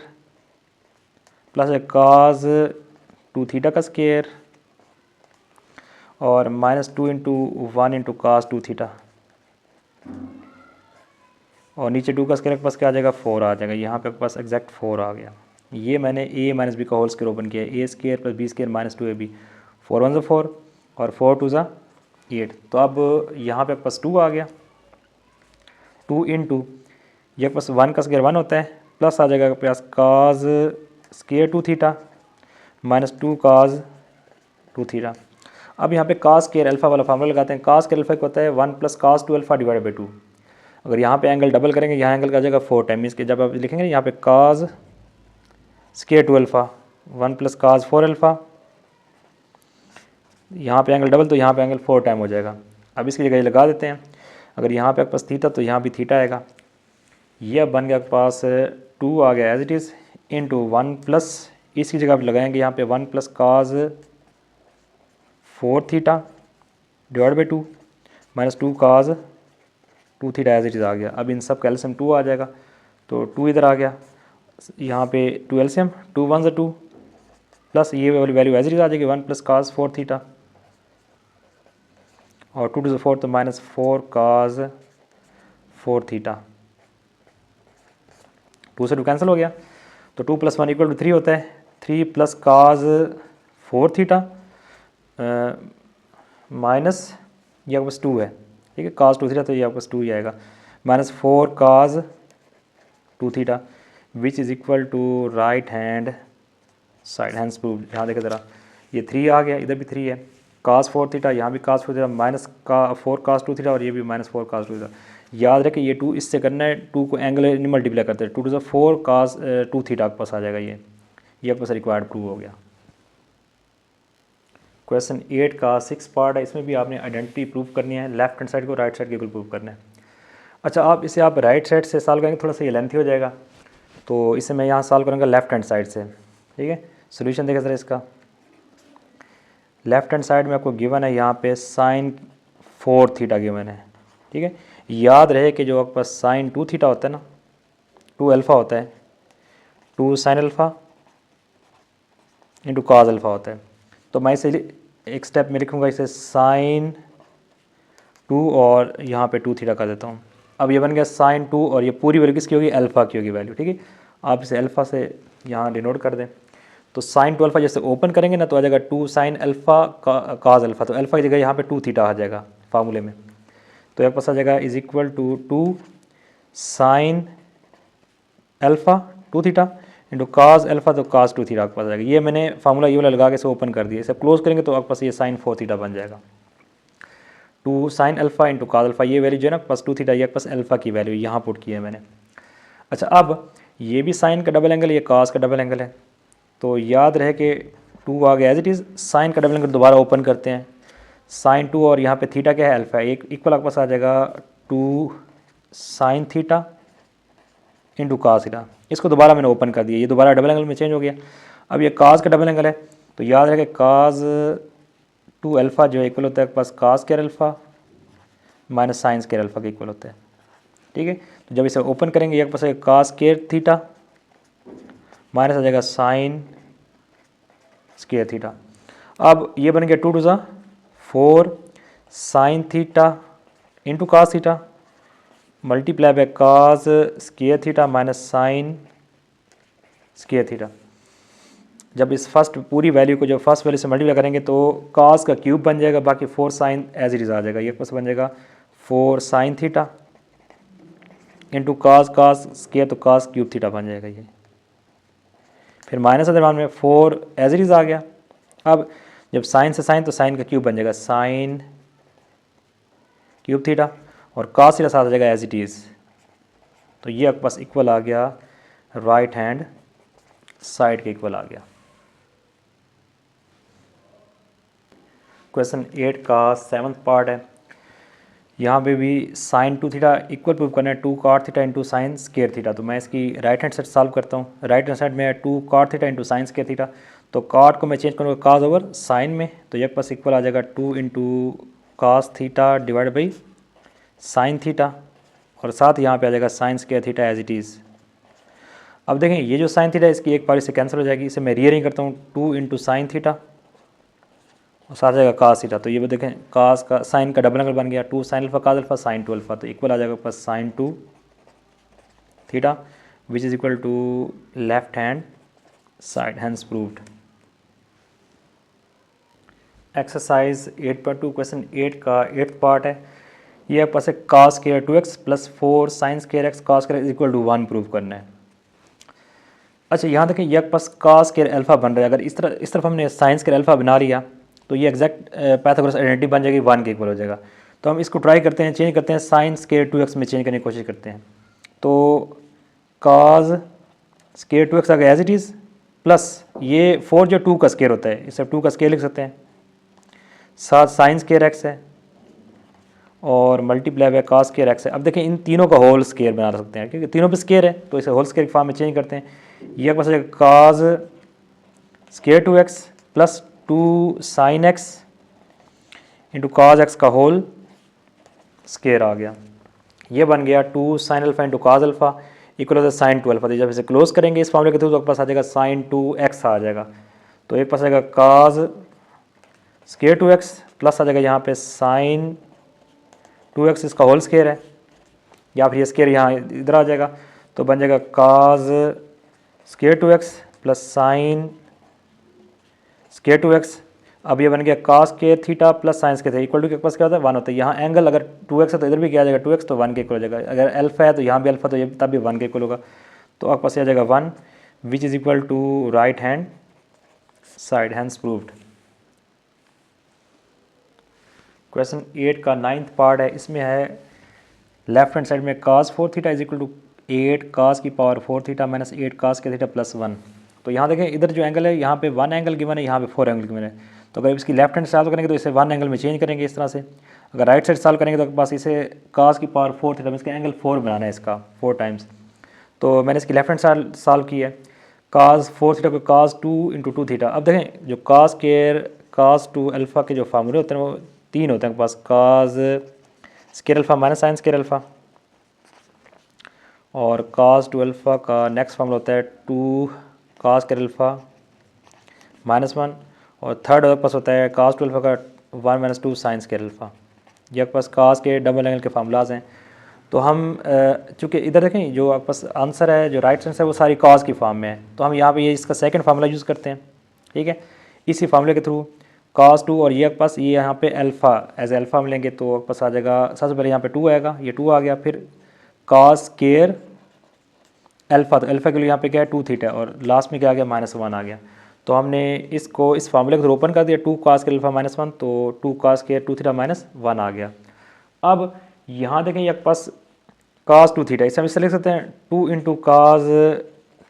प्लस काज 2 थीटा का स्क्वायर और माइनस 2 इंटू 1 इंटू काज 2 थीटा, और नीचे 2 का स्क्वायर के पास क्या आ जाएगा 4 आ जाएगा, यहाँ पे पास एग्जैक्ट 4 आ गया। ये मैंने ए माइनस बी का होल स्क्वायर ओपन किया है, A square plus B square minus 2ab, 4 1 ज़ा 4 और 4 2 ज़ा 8, तो अब यहाँ पे पास 2 आ गया, 2 इंटू ये पास 1 का स्क्वायर 1 होता है प्लस आ जाएगा पास cos square 2 theta minus 2 cos 2 theta. अब यहाँ पे cos स्क्वायर अल्फा वाला फार्मूला लगाते हैं। cos स्क्वायर अल्फा क्या होता है 1 + cos 2 अल्फा डिवाइड बाई 2। अगर यहाँ पे एंगल डबल करेंगे, यहाँ एंगल का जाएगा 4 टाइम, इसके जब आप लिखेंगे यहाँ पे cos square 2 alpha 1 + cos 4 alpha, यहाँ पे एंगल डबल तो यहाँ पे एंगल 4 टाइम हो जाएगा। अब इसकी जगह ये लगा देते हैं। अगर यहाँ पे आपके पास थीटा तो यहाँ भी थीटा आएगा। ये अब बन गया आपके पास 2 आ गया as it is into 1 plus, इसकी जगह आप लगाएंगे यहाँ पे 1 + cos 4 theta divide by 2 minus 2 cos 2 theta as it is आ गया। अब इन सब का एलसीएम 2 आ जाएगा, तो 2 इधर आ गया, यहाँ पे 2 एलसीएम 2 1 2 प्लस ये वाली वैल्यू एज इट इज़ आ जाएगी 1 + cos 4 थीटा और 2 to the 4 तो माइनस 4 cos 4 थीटा। 2 से 2 कैंसिल हो गया, तो 2 + 1 = 3 होता है। 3 + cos 4 थीटा माइनस ये आपके पास 2 है, ठीक है, cos 2 थीटा तो ये आपके पास 2 ही आएगा, minus 4 cos 2 theta which is equal to right hand side, hence prove. यहाँ देखें ज़रा, ये 3 आ गया, इधर भी 3 है, cos 4 थीटा, यहाँ भी cos 4 theta minus 4 cos 2 theta और ये भी माइनस 4 cos 2 थीटा। याद रखें ये 2 इससे करना है, 2 को एंगल मल्टीप्लाई करते हैं, 2 to the 4 cos 2 थीटा आपके पास आ जाएगा। ये आपके पास रिक्वायर्ड प्रूव हो गया। क्वेश्चन 8 का 6 पार्ट है, इसमें भी आपने आइडेंटिटी प्रूव करनी है, लेफ्ट हैंड साइड को राइट साइड के इक्वल प्रूव करना है। अच्छा, आप इसे आप राइट साइड से सॉल्व करेंगे, थोड़ा सा ये लेंथी हो जाएगा, तो इसे मैं यहाँ सॉल्व करूँगा लेफ्ट हैंड साइड से, ठीक है। सोल्यूशन देखें ज़रा इसका, लेफ्ट हैंड साइड में आपको गिवन है यहाँ पे sin 4 थीटा गिवन है, ठीक है। याद रहे कि जो आपके पास sin 2 थीटा होता है ना, 2 अल्फ़ा होता है, 2 sin alpha into cos alpha होता है। तो मैं इसे एक स्टेप में लिखूँगा, इसे sin 2 और यहाँ पे 2 थीटा कर देता हूँ। अब ये बन गया sin 2 और ये पूरी वैल्यू किसकी होगी, अल्फ़ा की होगी वैल्यू, ठीक है। आप इसे अल्फ़ा से यहाँ डिनोट कर दें, तो sin 2 अल्फ़ा जैसे ओपन करेंगे ना तो आ जाएगा 2 sin अल्फ़ा cos अल्फ़ा, तो अल्फ़ा की जगह यहाँ पे 2 थीटा आ जाएगा फार्मूले में, तो एक पास आ जाएगा is equal to 2 sin alpha 2 theta into cos alpha, तो cos 2 थीटा आपके पास आ जाएगा। ये मैंने फार्मूला ये वाला लगा के इसे ओपन कर दिया, इसे क्लोज करेंगे तो आपके पास ये sin 4 थीटा बन जाएगा। 2 sin alpha into cos alpha, ये वैल्यू जो है ना प्लस 2 थीटा, ये आपके पास अल्फ़ा की वैल्यू यहाँ पुट की है मैंने। अच्छा, अब ये भी साइन का डबल एंगल, ये cos का डबल एंगल है, तो याद रहे कि 2 आ गया एज इट इज़, साइन का डबल एंगल दोबारा ओपन करते हैं, sin 2 और यहाँ पे थीटा क्या है, अल्फ़ा, एक इक्वल आपके पास आ जाएगा 2 sin theta into cos theta. इसको दोबारा मैंने ओपन कर दिया, ये दोबारा डबल एंगल में चेंज हो गया। अब ये cos का डबल एंगल है, तो याद रहे कि cos 2 अल्फ़ा जो है इक्वल होता है आपके पास cos square alpha minus sine square alpha के इक्वल होता है, ठीक है। तो जब इसे ओपन करेंगे ये पास cos स्क्वायर थीटा माइनस आ जाएगा साइन स्क्वायर थीटा। अब ये बन गया 2 to the 4 sign theta into cos theta multiply by cos square theta minus sine square theta. जब इस फर्स्ट पूरी वैल्यू को जब फर्स्ट वैल्यू से मल्टीप्लाई करेंगे तो cos का क्यूब बन जाएगा, बाकी 4 साइन एज इट इज़ आ जाएगा, ये पास बन जाएगा 4 sign theta into cos square, तो cos क्यूब थीटा बन जाएगा ये, फिर माइनस दरम्यान में 4 एज इट इज़ आ गया। अब जब साइन से साइन तो साइन का क्यूब बन जाएगा, साइन क्यूब थीटा और cos थीटा साथ आ जाएगा एज इट इज़, तो ये आपके पास इक्वल आ गया, राइट हैंड साइड के इक्वल आ गया। क्वेश्चन 8 का 7th पार्ट है, यहाँ पे भी sin 2 थीटा इक्वल प्रूव करना है 2 cot theta into sine square theta. तो मैं इसकी राइट हैंड साइड सॉल्व करता हूँ। राइट हैंड साइड में 2 cot theta into sine square theta, तो cot को मैं चेंज करूँगा cos ओवर साइन में, तो ये पास इक्वल आ जाएगा 2 into cos theta divide by sine theta और साथ यहाँ पे आ जाएगा sine square theta as it is. अब देखें ये जो साइन थीटा इसकी एक पारी से कैंसिल हो जाएगी, इसे मैं रीअरेंज करता हूँ 2 इंटू साइन थीटा और साथ जाएगा cos थीटा, तो ये भी देखें cos का साइन का डबल एंगल बन गया, 2 sin alpha cos alpha sin 2 alpha, तो इक्वल आ जाएगा plus sin 2 theta which is equal to left hand side, hence proved. Exercise 8.2 question 8 का 8th पार्ट है, ये आपके पास cos square 2x plus 4 sin square x cos square is equal to 1 prove करना है। अच्छा यहाँ देखें ये पास कास स्क्वायर अल्फ़ा बन रहा है, अगर इस तरफ हमने साइन स्क्वायर अल्फ़ा बना लिया तो ये एग्जैक्ट पाइथागोरस आइडेंटिटी बन जाएगी 1 के इक्वल हो जाएगा। तो हम इसको ट्राई करते हैं, चेंज करते हैं, साइन स्क्वायर 2x में चेंज करने की कोशिश करते हैं। तो काज स्क्वायर 2x आ गया एज इट इज़, प्लस ये 4 जो 2 का स्क्वायर होता है, इसे 2 का स्क्वायर लिख सकते हैं, साथ साइन स्क्वायर x है और multiply by cos square x है। अब देखें इन तीनों का होल स्क्वायर बना सकते हैं क्योंकि तीनों पे स्क्वायर है, तो इसे होल स्क्वायर फॉर्म में चेंज करते हैं। ये पास cos square 2x plus 2 sine x into cos x का होल स्क्वायर आ गया। ये बन गया 2 sine alpha into cos alpha equal होता है साइन 2 अल्फा। तो जब इसे क्लोज करेंगे इस फॉर्मूले के थ्रू तो आपके पास आ जाएगा साइन 2x आ जाएगा। तो एक पास आ जाएगा काज स्क्वायर 2x प्लस आ जाएगा यहाँ पे साइन 2x इसका होल स्क्वायर है, या फिर ये स्क्वायर यहाँ इधर आ जाएगा तो बन जाएगा cos square 2x plus sine square 2x। अब ये बन गया cos square theta plus sine square theta equal to के पास क्या होता है 1 होता है। यहाँ एंगल अगर 2x है तो इधर भी क्या आ जाएगा 2x, तो 1 के इक्वल हो जाएगा। अगर अल्फा है तो यहाँ भी अल्फा, तो ये तब भी 1 के इक्वल होगा। तो आपके पास आ जाएगा 1 which is equal to right hand side, hence proved. Question 8 का 9th पार्ट है, इसमें है लेफ्ट हैंड साइड में कास 4 थीटा इज इक्वल टू 8 कास की पावर 4 थीटा माइनस 8 कास के थीटा प्लस 1। तो यहाँ देखें इधर जो एंगल है यहाँ पे 1 एंगल गिवन है, यहाँ पे 4 एंगल गिवन है। तो अगर इसकी लेफ्ट हैंड सॉल्व करेंगे तो इसे 1 एंगल में चेंज करेंगे इस तरह से। अगर राइट साइड सॉल्व करेंगे तो बस इसे कास की पावर 4 थीटा, इसका एंगल 4 बनाना है इसका 4 टाइम्स। तो मैंने इसकी लेफ्ट हैंड साइड सॉल्व की है, कास 4 थीटा को कास 2 इंटू 2 थीटा। अब देखें जो कास स्क्वायर कास 2 अल्फ़ा के जो फार्मूले होते हैं वो 3 होते हैं पास, cos square alpha minus sine square alpha, और कास 2 अल्फ़ा का नेक्स्ट फार्मूला होता है 2 कास स्क्वायर अल्फ़ा माइनस 1, और थर्ड आपके पास होता है कास 2 अल्फ़ा का 1 माइनस 2 साइन स्क्वायर अल्फ़ा। ये आपके पास कास के डबल एंगल के फार्मूलाज हैं। तो हम चूँकि इधर देखें जो आपके पास आंसर है जो राइट साइड है वो सारी कास की फॉर्म में है, तो हम यहाँ पे ये इसका सेकंड फार्मूला यूज़ करते हैं। ठीक है, इसी फार्मूले के थ्रू कास 2 और ये आपके पास ये यहाँ पे अल्फ़ा एज अल्फ़ा मिलेंगे तो आपके पास आ जाएगा, सबसे पहले यहाँ पे 2 आएगा, ये 2 आ गया, फिर कास स्क्वायर अल्फ़ा, तो अल्फ़ा के लिए यहाँ पे क्या है 2 थीटा, और लास्ट में क्या आ गया -1 आ गया। तो हमने इसको इस फार्मूले को ओपन कर दिया 2 कास स्क्वायर अल्फ़ा -1, तो 2 कास स्क्वायर 2 थीटा -1 आ गया। अब यहाँ देखें ये पास कास 2 थीटा, इसे हम इससे लिख सकते हैं 2 इंटू कास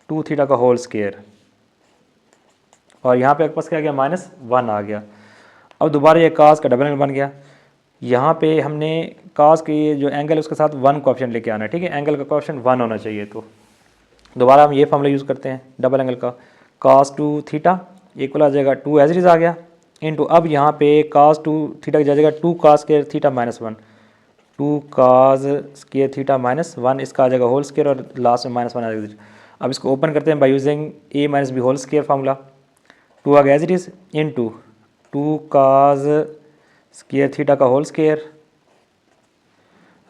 2 थीटा का होल स्क्वायर, और यहाँ पे आपके पास क्या आ गया -1 आ गया। अब दोबारा ये कास का डबल एंगल बन गया, यहाँ पे हमने कास के ये जो एंगल है उसके साथ 1 कोएफिशिएंट लेके आना है। ठीक है, एंगल का कोएफिशिएंट 1 होना चाहिए। तो दोबारा हम ये फार्मूला यूज़ करते हैं डबल एंगल का, कास 2 थीटा इक्वल आ जाएगा 2 एज इट इज़ आ गया इंटू, अब यहाँ पे कास 2 थीटा की जाएगा 2 cos square theta -1, 2 cos square theta -1, इसका आ जाएगा होल स्क्वायर और लास्ट में -1 आ जाएगा। अब इसको ओपन करते हैं by using a minus B whole square formula, 2 आ गया as it is into 2 cos square theta का होल स्क्वायर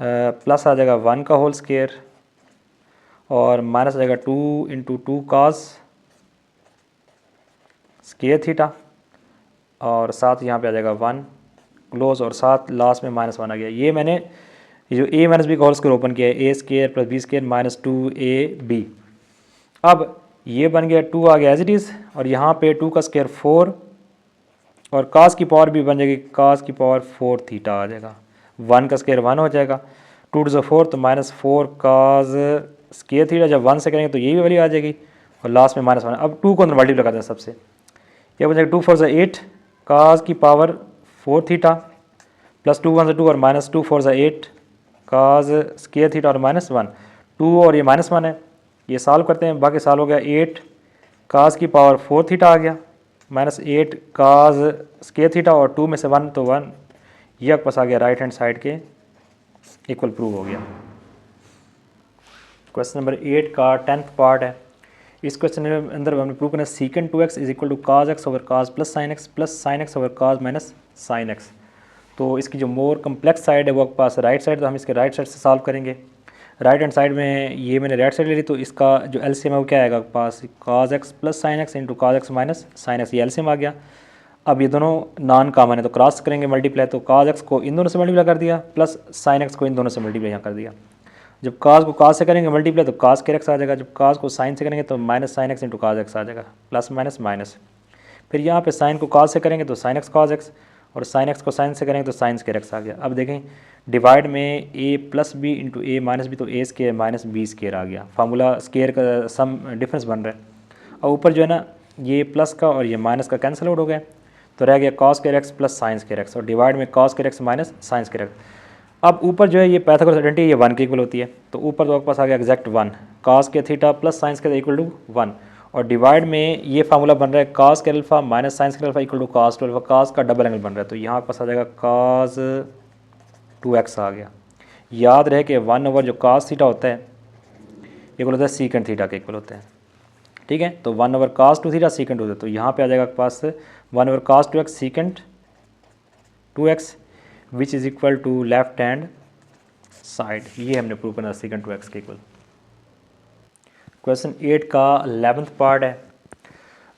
प्लस आ जाएगा 1 का होल स्क्वायर, और माइनस आ जाएगा 2 इंटू 2 कास स्क्वायर थीटा, और साथ यहाँ पे आ जाएगा 1 क्लोज, और साथ लास्ट में -1 आ गया। ये मैंने जो a माइनस बी का होल स्क्वायर ओपन किया है, a square plus B square minus 2ab। अब ये बन गया 2 आ गया एज इट इज़, और यहाँ पे 2 का स्क्वायर 4, और कास की पावर भी बन जाएगी कास की पावर 4 थीटा आ जाएगा, 1 का स्क्वायर 1 हो जाएगा, 2 टू 4 तो -4 कास स्क्वायर थीटा, जब 1 से करेंगे तो ये भी वैल्यू आ जाएगी, और लास्ट में -1। अब 2 को अंदर मल्टीप्लाई करते हैं सबसे, यह बन जाएगा 2 4 8 कास की पावर 4 थीटा प्लस 2 1 2 और -2 4 8 कास स्क्वायर थीटा और -1, 2 और ये -1 है, ये सॉल्व करते हैं, बाकी सॉल्व हो गया 8 कास की पावर 4 थीटा आ गया -8 कास स्क्वायर थीटा, और 2 में से 1 तो 1, ये आपके पास आ गया राइट हैंड साइड के इक्वल प्रूव हो गया। क्वेश्चन नंबर 8 का 10th पार्ट है। इस क्वेश्चन के अंदर हमने प्रूव करना secant 2x is equal to cos x over cos plus sine x over cos minus sine x। तो इसकी जो मोर कम्प्लेक्स साइड है वो आपके पास राइट साइड, तो हम इसके राइट साइड से सॉल्व करेंगे। राइट हैंड साइड में ये मैंने राइट साइड ले ली, तो इसका जो एलसीएम है वो क्या आएगा आपके पास cos x plus sine x into cos x minus sine x, ये एलसीएम आ गया। अब ये दोनों नॉन कॉमन है तो क्रॉस करेंगे मल्टीप्लाई, तो कास x को इन दोनों से मल्टीप्लाई कर दिया प्लस साइन x को इन दोनों से मल्टीप्लाई यहाँ कर दिया। जब काज को काज से करेंगे मल्टीप्लाई तो काज के एक्स आ जाएगा, जब काज को साइन से करेंगे तो minus sine x into cos x आ जाएगा, प्लस माइनस माइनस। फिर यहाँ पे साइन को काज से करेंगे तो साइन एक्स काज एक्स, और साइन एक्स को साइन से करेंगे तो साइन स्केयर एक्स आ गया। अब देखें डिवाइड में ए plus B into A minus B, तो A square minus B square आ गया, फार्मूला स्केयर का सम डिफरेंस बन रहा है। और ऊपर जो है ना ये प्लस का और ये माइनस का कैंसिल आउट हो गया, तो रह गया cos square x plus sign square x, और डिवाइड में cos square x minus sine square x. अब ऊपर जो है ये पाइथागोरस आइडेंटिटी ये 1 के इक्वल होती है, तो ऊपर तो आपके पास आ गया एग्जैक्ट 1, कॉस के थीटा प्लस साइंस के इक्वल टू 1, और डिवाइड में ये फार्मूला बन रहा है कॉस के अल्फा माइनस साइंस के alpha equal to cos two alpha, cos का डबल एंगल बन रहा है, तो यहाँ पास आ जाएगा कॉस 2x आ गया। याद रहे कि 1 जो कॉस थीटा होता है इक्वल होता है सीकेंड थीटा के इक्वल होता है, ठीक है। तो 1 कॉस 2 थीटा सीकेंड होता है, तो यहाँ पे आ जाएगा आपके पास 1 cos 2x secant 2x which is equal to left hand side. ये हमने प्रूव करना सीकेंड 2x के इक्वल। क्वेश्चन 8 का 11th पार्ट है।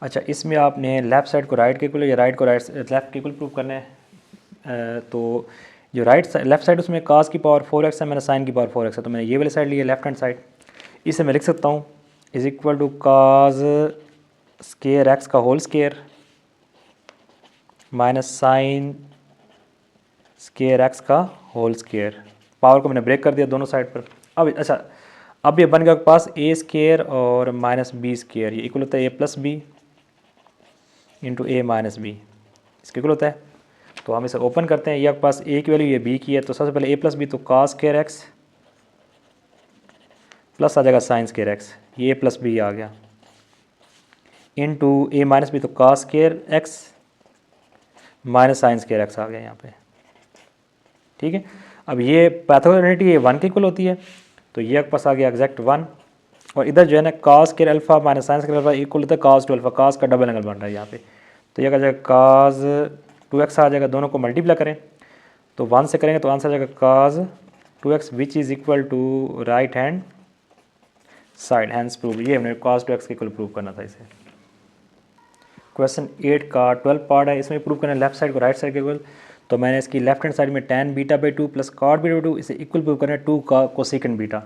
अच्छा, इसमें आपने लेफ़्ट साइड को राइट के इक्वल या राइट को लेफ़्ट के इक्वल प्रूव करना है। तो जो लेफ़्ट साइड उसमें कास की पावर 4x है, मैंने साइन की पावर 4x है, तो मैंने ये वाली साइड ली है लेफ्ट हैंड साइड। इसे मैं लिख सकता हूँ is equal to cos square x का whole square minus sine square x का होल स्केयर। पावर को मैंने ब्रेक कर दिया दोनों साइड पर। अब अच्छा, अब ये बन गया आपके पास ए स्केयर और माइनस बी स्केयर, ये इक्वल होता है A plus B into A minus B, इसके इक्वल होता है। तो हम इसे ओपन करते हैं, ये आपके पास ए की वैल्यू ये बी की है, तो सबसे पहले ए प्लस बी, तो कॉस स्केयर एक्स प्लस आ जाएगा साइन स्केयर एक्स, ये ए प्लस बी आ गया, इंटू ए माइनस बी, तो cos square x minus sine square x आ गया यहाँ पे, ठीक है। अब ये पाइथागोरस आइडेंटिटी ये 1 के इक्वल होती है, तो ये आपके पास आ गया एग्जैक्ट 1, और इधर जो है ना cos square alpha minus sine square alpha equal होता है कॉस टू अल्फा, कॉस का डबल एंगल बन रहा है यहाँ पे, तो ये आ जाएगा कॉस 2x आ जाएगा, दोनों को मल्टीप्लाई करें तो 1 से करेंगे तो आंसर आ जाएगा cos 2x which is equal to right hand side, hence prove. ये हमने कॉस 2x के इक्वल प्रूव करना था इसे। क्वेश्चन 8 का 12 पार्ट है, इसमें प्रूव करना है लेफ्ट साइड को राइट साइड के इक्वल। तो मैंने इसकी लेफ्ट हैंड साइड में tan beta by 2 plus cot beta by 2 इसे इक्वल प्रूव करना है 2 का कोसेकेंड बीटा।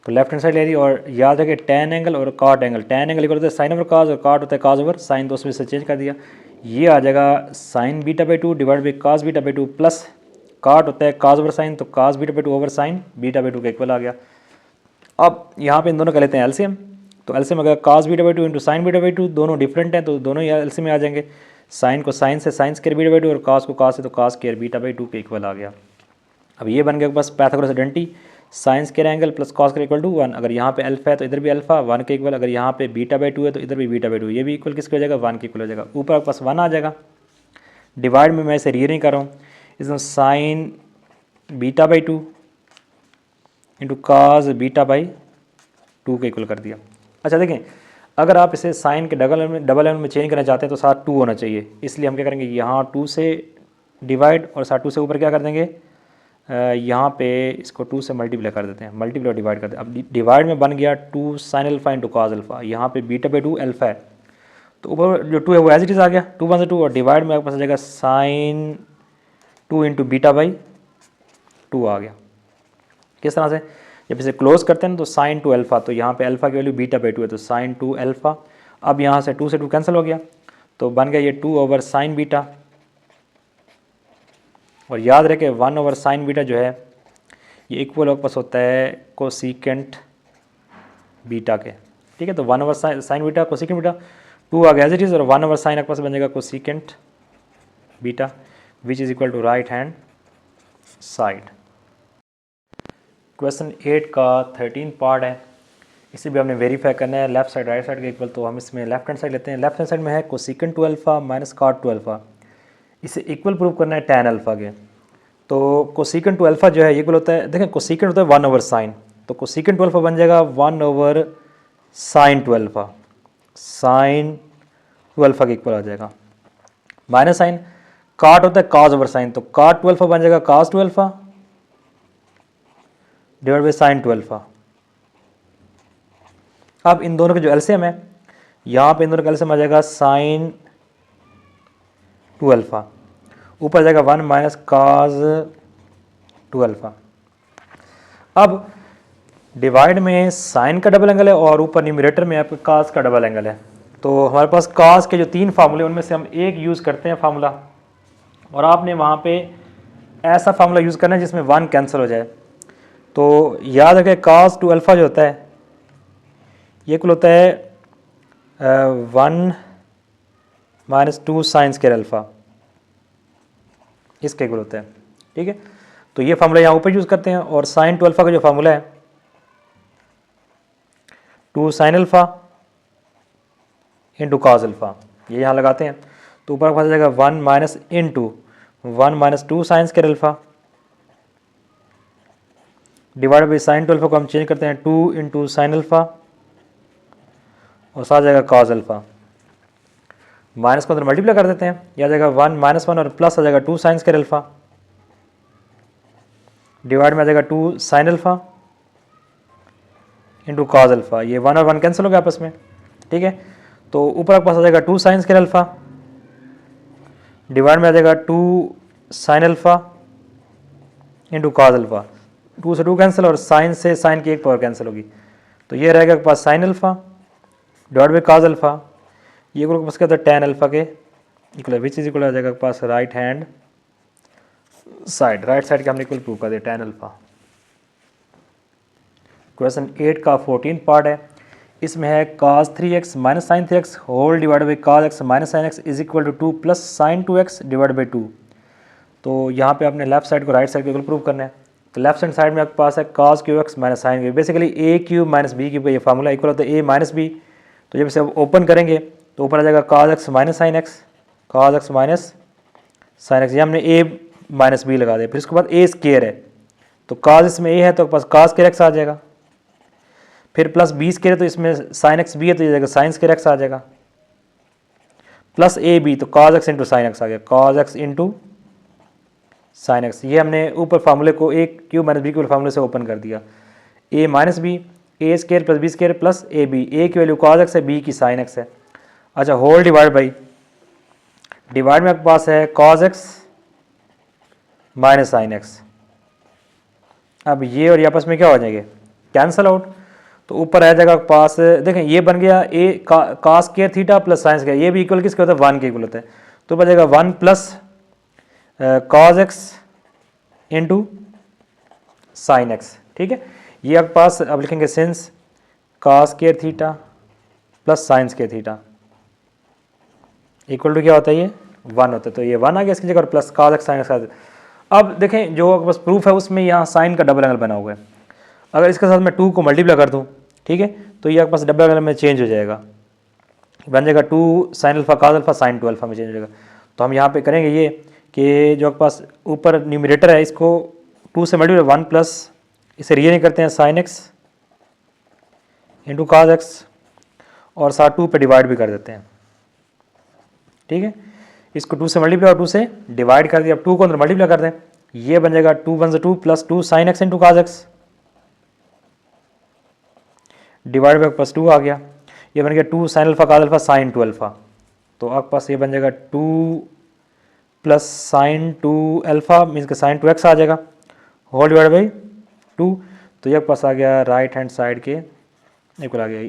तो लेफ्ट हैंड साइड ले रही, और याद रखें tan एंगल और cot angle, tan angle equal होता है साइन ओवर कॉस और कॉट होता है कॉस ओवर साइन, तो उसमें से चेंज कर दिया, ये आ जाएगा sine beta by 2 divide by cos beta by 2 plus cot होता है कॉस ओवर साइन, तो cos beta by 2 over sine beta by 2 का इक्वल आ गया। अब यहाँ पे इन दोनों का लेते हैं एलसीएम, तो एलसीएम अगर cos beta by 2 into sine beta by 2, दोनों डिफरेंट हैं तो दोनों एलसीएम में आ जाएंगे। साइन को साइन से साइन स्क्वायर बीटा बाई 2 और कॉस को कॉस से तो कॉस स्क्वायर बीटा बाई 2 के इक्वल आ गया। अब ये बन गया बस Pythagoras identity sine square angle plus cos square equal to 1। अगर यहाँ पे अल्फा है तो इधर भी अल्फा 1 के इक्वल, अगर यहाँ पे बीटा बाई 2 है तो इधर भी बीटा बाई 2, ये भी इक्वल किसके हो जाएगा 1 के इक्वल हो जाएगा। ऊपर आपके पास 1 आ जाएगा, डिवाइड में मैं इसे रीअरेंज कर रहा हूँ, इसमें sign beta by 2 into cos beta by 2 के इक्वल कर दिया। अच्छा देखें, अगर आप इसे साइन के डबल एंगल में चेंज करना चाहते हैं तो साथ 2 होना चाहिए, इसलिए हम क्या करेंगे यहाँ 2 से डिवाइड और साथ 2 से ऊपर क्या कर देंगे, यहाँ पे इसको 2 से मल्टीप्लाई कर देते हैं, मल्टीप्लाई डिवाइड कर देते हैं। अब डिवाइड में बन गया 2 sine alpha into cos alpha, यहाँ पे बीटा बाई 2 अल्फा है, तो ऊपर जो 2 है वो एज इट इज़ आ गया 2 1 से 2, और डिवाइड में आपके पास आ जाएगा साइन 2 इंटू बीटा बाई 2 आ गया। किस तरह से, जब इसे क्लोज करते हैं तो साइन 2 अल्फा, तो यहाँ पे अल्फा की वैल्यू बीटा बाई 2 है, तो साइन 2 अल्फा। अब यहाँ से 2 से 2 कैंसिल हो गया, तो बन गया ये 2 ओवर साइन बीटा, और याद रहे कि 1 ओवर साइन बीटा जो है ये इक्वल आपके पास होता है कोसिकेंट बीटा के, ठीक है। तो 1 over sine beta cosecant beta 2 आ गया एज इट इज़, और 1 ओवर साइन आपके पास बन जाएगा cosecant beta which is equal to right hand side. Question 8 का 13 पार्ट है, इसे भी हमने वेरीफाई करना है लेफ्ट साइड राइट साइड के इक्वल, तो हम इसमें लेफ्ट हैंड साइड लेते हैं। लेफ्ट हैंड साइड में है cosecant 2 alpha minus cot 2 alpha, इसे इक्वल प्रूव करना है tan अल्फा के। तो कोसिकेंट 2 अल्फा जो है इक्वल होता है, देखें कोसिकेंट होता है 1 ओवर साइन, तो कोसिकेंट 2 अल्फा बन जाएगा 1 over sine 2 alpha, sine 2 alpha के इक्वल आ जाएगा। माइनस साइन कॉट होता है कॉस ओवर साइन, तो कॉट 2 अल्फा बन जाएगा cos 2 alpha divide by sine 2 alpha. अब इन दोनों के जो एलसीएम है, यहाँ पे इन दोनों का एलसीएम आ जाएगा साइन 2 अल्फा, ऊपर जाएगा 1 माइनस कॉस 2 अल्फा। अब डिवाइड में साइन का डबल एंगल है और ऊपर न्यूमरेटर में आपके कास का डबल एंगल है। तो हमारे पास कास के जो 3 फार्मूले उनमें से हम एक यूज़ करते हैं फार्मूला, और आपने वहाँ पे ऐसा फार्मूला यूज़ करना है जिसमें 1 कैंसिल हो जाए। तो याद रखें कास टू अल्फ़ा जो होता है ये कुल होता है 1 माइनस 2 साइन स्क्वायर अल्फ़ा, इसके इक्वल होता है। ठीक है, तो ये फार्मूला यहाँ ऊपर यूज़ करते हैं। और साइन टू अल्फ़ा का जो फार्मूला है 2 sine alpha into cos alpha, ये यहाँ लगाते हैं। तो ऊपर पास आ जाएगा 1 minus into 1 minus 2 sign square alpha divide by sign to alpha को हम चेंज करते हैं 2 इंटू साइन अल्फ़ा और साथ आ जाएगा कॉस अल्फ़ा। माइनस को अंदर मल्टीप्लाई कर देते हैं, यह आ जाएगा 1 माइनस 1 और प्लस आ जाएगा 2 साइन स्क्वायर अल्फ़ा डिवाइड में आ जाएगा 2 sine alpha into cos alpha. ये 1 और 1 कैंसिल हो गया आपस में। ठीक है, तो ऊपर आपके पास आ जाएगा 2 साइन स्क्वायर अल्फ़ा डिवाइड में आ जाएगा 2 sine alpha into cos alpha. 2 से 2 कैंसिल और साइन से साइन की एक पावर कैंसिल होगी, तो ये रहेगा आपके पास sine alpha divide by cos alpha. ये आपके पास क्या होता है tan अल्फ़ा के इक्वल, विच इज इक्वल आ जाएगा आपके पास right hand side, right side के हमने इक्वल प्रूव कर दिया tan अल्फ़ा। क्वेश्चन 8 का 14 पार्ट है, इसमें है cos 3x minus sine 3x whole divide by cos x minus sine x is equal to 2 plus sine 2x divide by 2। तो यहाँ पे आपने लेफ्ट साइड को राइट साइड के इक्वल प्रूव करना है। तो लेफ्ट हैंड साइड में आपके पास है cos cube x minus sine cube, basically a cube minus B cube का ये फार्मूला इक्वल होता है a माइनस बी। तो जब इसे ओपन करेंगे तो ऊपर आ जाएगा cos x minus sine x, cos x minus sine x, ये हमने a माइनस बी लगा दिया। फिर उसके बाद a स्केयर है, तो cos इसमें a है तो पास cos स्केयर x आ जाएगा। फिर प्लस बी स्केयर है तो इसमें साइन एक्स बी है तो ये जाएगा साइन स्केयर एक्स आ जाएगा, प्लस ए बी तो cos x into sine x आ गया, cos x into sine x. ये हमने ऊपर फार्मूले को a cube minus B cube फार्मूले से ओपन कर दिया। a minus B, A square plus B square plus A B, A की वैल्यू cos x है, बी की साइन एक्स है। अच्छा, होल डिवाइड बाई, डिवाइड में आपके पास है cos x minus sine x. अब ये और ये आपस में क्या हो जाएंगे, कैंसल आउट। तो ऊपर आ जाएगा पास, देखें ये बन गया a cos square theta plus sine square, ये भी इक्वल किसके होता है 1 के इक्वल होता है। तो बन जाएगा 1 plus cos x into sine x. ठीक है, ये आपके पास अब लिखेंगे since cos square theta plus sine square theta equal to क्या होता है, ये 1 होता है। तो ये 1 आ गया इसकी जगह, plus cos x sine x. अब देखें जो बस प्रूफ है उसमें यहाँ साइन का डबल एंगल बना हुआ है, अगर इसके साथ मैं 2 को मल्टीप्लाई कर दूँ, ठीक है, तो ये आपके पास डबल एंगल में चेंज हो जाएगा, बन जाएगा 2 sine alpha cos alpha sine 2 alpha में चेंज हो जाएगा। तो हम यहाँ पे करेंगे ये कि जो आपके पास ऊपर न्यूमरेटर है इसको 2 से मल्टीप्लाई 1 प्लस इसे रियल नहीं करते हैं sign x into cos x और साथ 2 पे डिवाइड भी कर देते हैं। ठीक है, इसको 2 से मल्टीप्लाई और 2 से डिवाइड कर दिया। अब 2 को अंदर मल्टीप्लाई कर दें, ये बन जाएगा 2 1 2 plus 2 sine x into cos x divide by plus 2 आ गया, ये बन गया 2 sine alpha cos alpha sine 2 alpha. तो आपके पास ये बन जाएगा 2 प्लस साइन 2 अल्फा मीन्स के साइन 2x आ जाएगा होल डिवाइड बाई 2। तो ये आपके पास आ गया राइट हैंड साइड के इक्वल आ गया।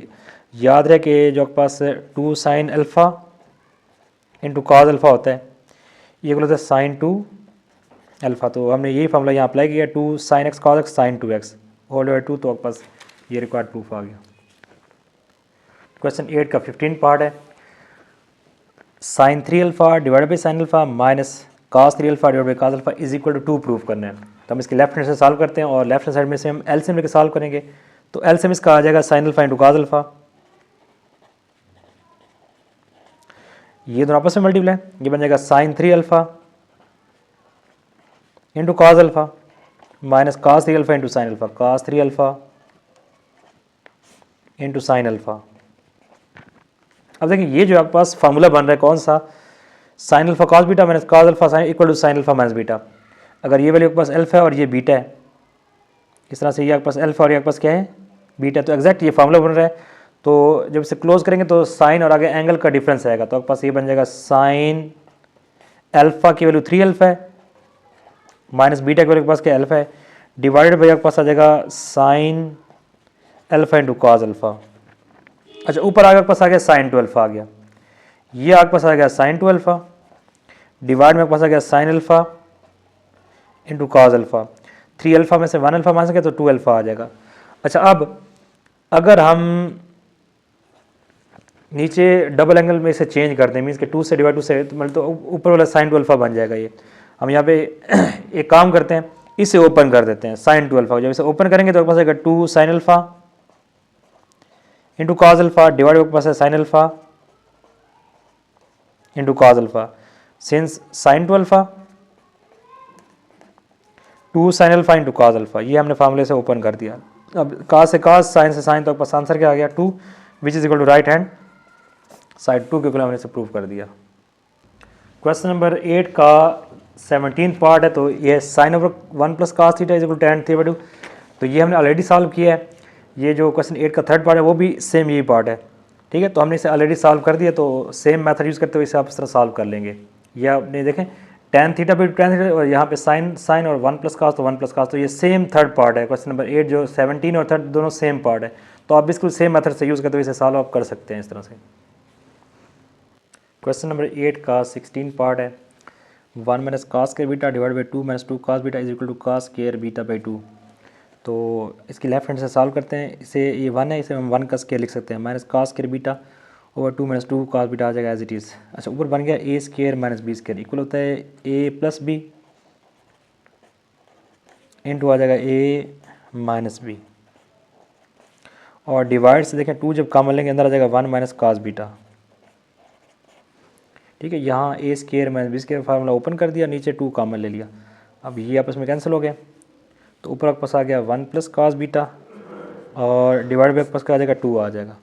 याद रहे कि जो आपके पास 2 sine alpha into cos alpha होता है, ये होता है साइन 2 अल्फा। तो हमने यही फॉर्मूला यहाँ अप्लाई किया, 2 sine x cos x sine 2x whole divide 2। तो आपके पास ये रिक्वायर्ड प्रूफ आ गया। क्वेश्चन 8 का 15 पार्ट है, sine 3 alpha divide by sine alpha minus cos 3 alpha divide by cos alpha is equal to 2 prove करना है। तो हम इसके लेफ्ट हैंड से सॉल्व करते हैं और लेफ्ट हैंड साइड में से हम एलसीएम लेकर सॉल्व करेंगे। तो एलसीएम इसका आ जाएगा sine alpha into cos alpha, ये दोनों आपस में मल्टीप्लाई, ये बन जाएगा sine 3 alpha into cos alpha minus cos 3 alpha into sine alpha, cos 3 alpha into sine alpha. अब देखिए ये जो आपके पास फार्मूला बन रहा है कौन सा, sine alpha cos beta minus cos alpha sine equal to sine alpha minus beta. अगर ये वैल्यू आपके पास अल्फा है और ये बीटा है, इस तरह से ये आपके पास अल्फा और ये आपके पास क्या है बीटा, तो एग्जैक्ट ये फार्मूला बन रहा है। तो जब इसे क्लोज करेंगे तो साइन और आगे एंगल का डिफरेंस आएगा, तो आपके पास ये बन जाएगा साइन अल्फा की वैल्यू 3 अल्फा है माइनस बीटा की वैल्यू के पास क्या अल्फा है डिवाइडेड बाई आपके पास आ जाएगा sign alpha into cos alpha. अच्छा ऊपर आगे पास आ गया साइन टू अल्फ़ा आ गया, ये आगे पास आ गया साइन टू अल्फ़ा, डिवाइड में पास आ गया sign alpha into cos alpha. 3 alpha में से 1 अल्फ़ा मान सके तो 2 अल्फ़ा आ जाएगा। अच्छा अब अगर हम नीचे डबल एंगल में इसे चेंज करते हैं, मीन्स के 2 से डिवाइड 2 से, तो मतलब तो ऊपर वाला साइन टू अल्फ़ा बन जाएगा ये। हम यहाँ पे एक काम करते हैं, इसे ओपन कर देते हैं साइन टू अल्फ़ा। जब इसे ओपन करेंगे तो पास आएगा 2 sine alpha into cos alpha divide में पास है sign alpha into cos alpha. Since sign to alpha 2 sine alpha into cos alpha, ये हमने फार्मूले से ओपन कर दिया। अब कॉस से कॉस, साइन से साइन, तो पास आंसर क्या आ गया 2 which is equal to right hand side 2 के इक्वल हमने इसे प्रूव कर दिया। क्वेश्चन नंबर 8 का 17 पार्ट है, तो ये sine over 1 plus cos theta is equal to tan theta 2, तो ये हमने ऑलरेडी सॉल्व किया है। ये जो क्वेश्चन 8 का थर्ड पार्ट है वो भी सेम यही पार्ट है, ठीक है। तो हमने इसे ऑलरेडी सॉल्व कर दिया, तो सेम मेथड यूज़ करते हुए इसे आप इस तरह सॉल्व कर लेंगे। ये आपने देखें tan theta by tan theta, और यहाँ पे साइन और 1 प्लस कॉस तो 1 प्लस कॉस, तो ये सेम थर्ड पार्ट है। क्वेश्चन नंबर 8 जो 17 और थर्ड दोनों सेम पार्ट है, तो आप बिल्कुल सेम मेथड से यूज़ करते हुए इसे सॉल्व आप कर सकते हैं इस तरह से। क्वेश्चन नंबर 8 का 16 पार्ट है, 1 minus cos square beta divide by 2 minus 2 cos beta is equal to cos square beta by 2। तो इसकी लेफ्ट हैंड से सॉल्व करते हैं। इसे ये 1 है, इसे हम 1 का स्क्वायर लिख सकते हैं, minus cos square beta over 2 minus 2 cos beta आ जाएगा एज इट इज़। अच्छा ऊपर बन गया A square minus B square equal होता है ए प्लस बी इंटू आ जाएगा ए माइनस बी, और डिवाइड से देखें 2 जब कॉमन लेंगे अंदर आ जाएगा 1 माइनस कॉस बीटा, ठीक है। यहाँ A square minus B square formula open कर दिया, नीचे 2 कॉमन ले लिया। अब ये आपस में कैंसिल हो गया, तो ऊपर आपके पास आ गया 1 प्लस कॉस बीटा, और डिवाइड बाई आपके पास क्या आ जाएगा 2 आ जाएगा।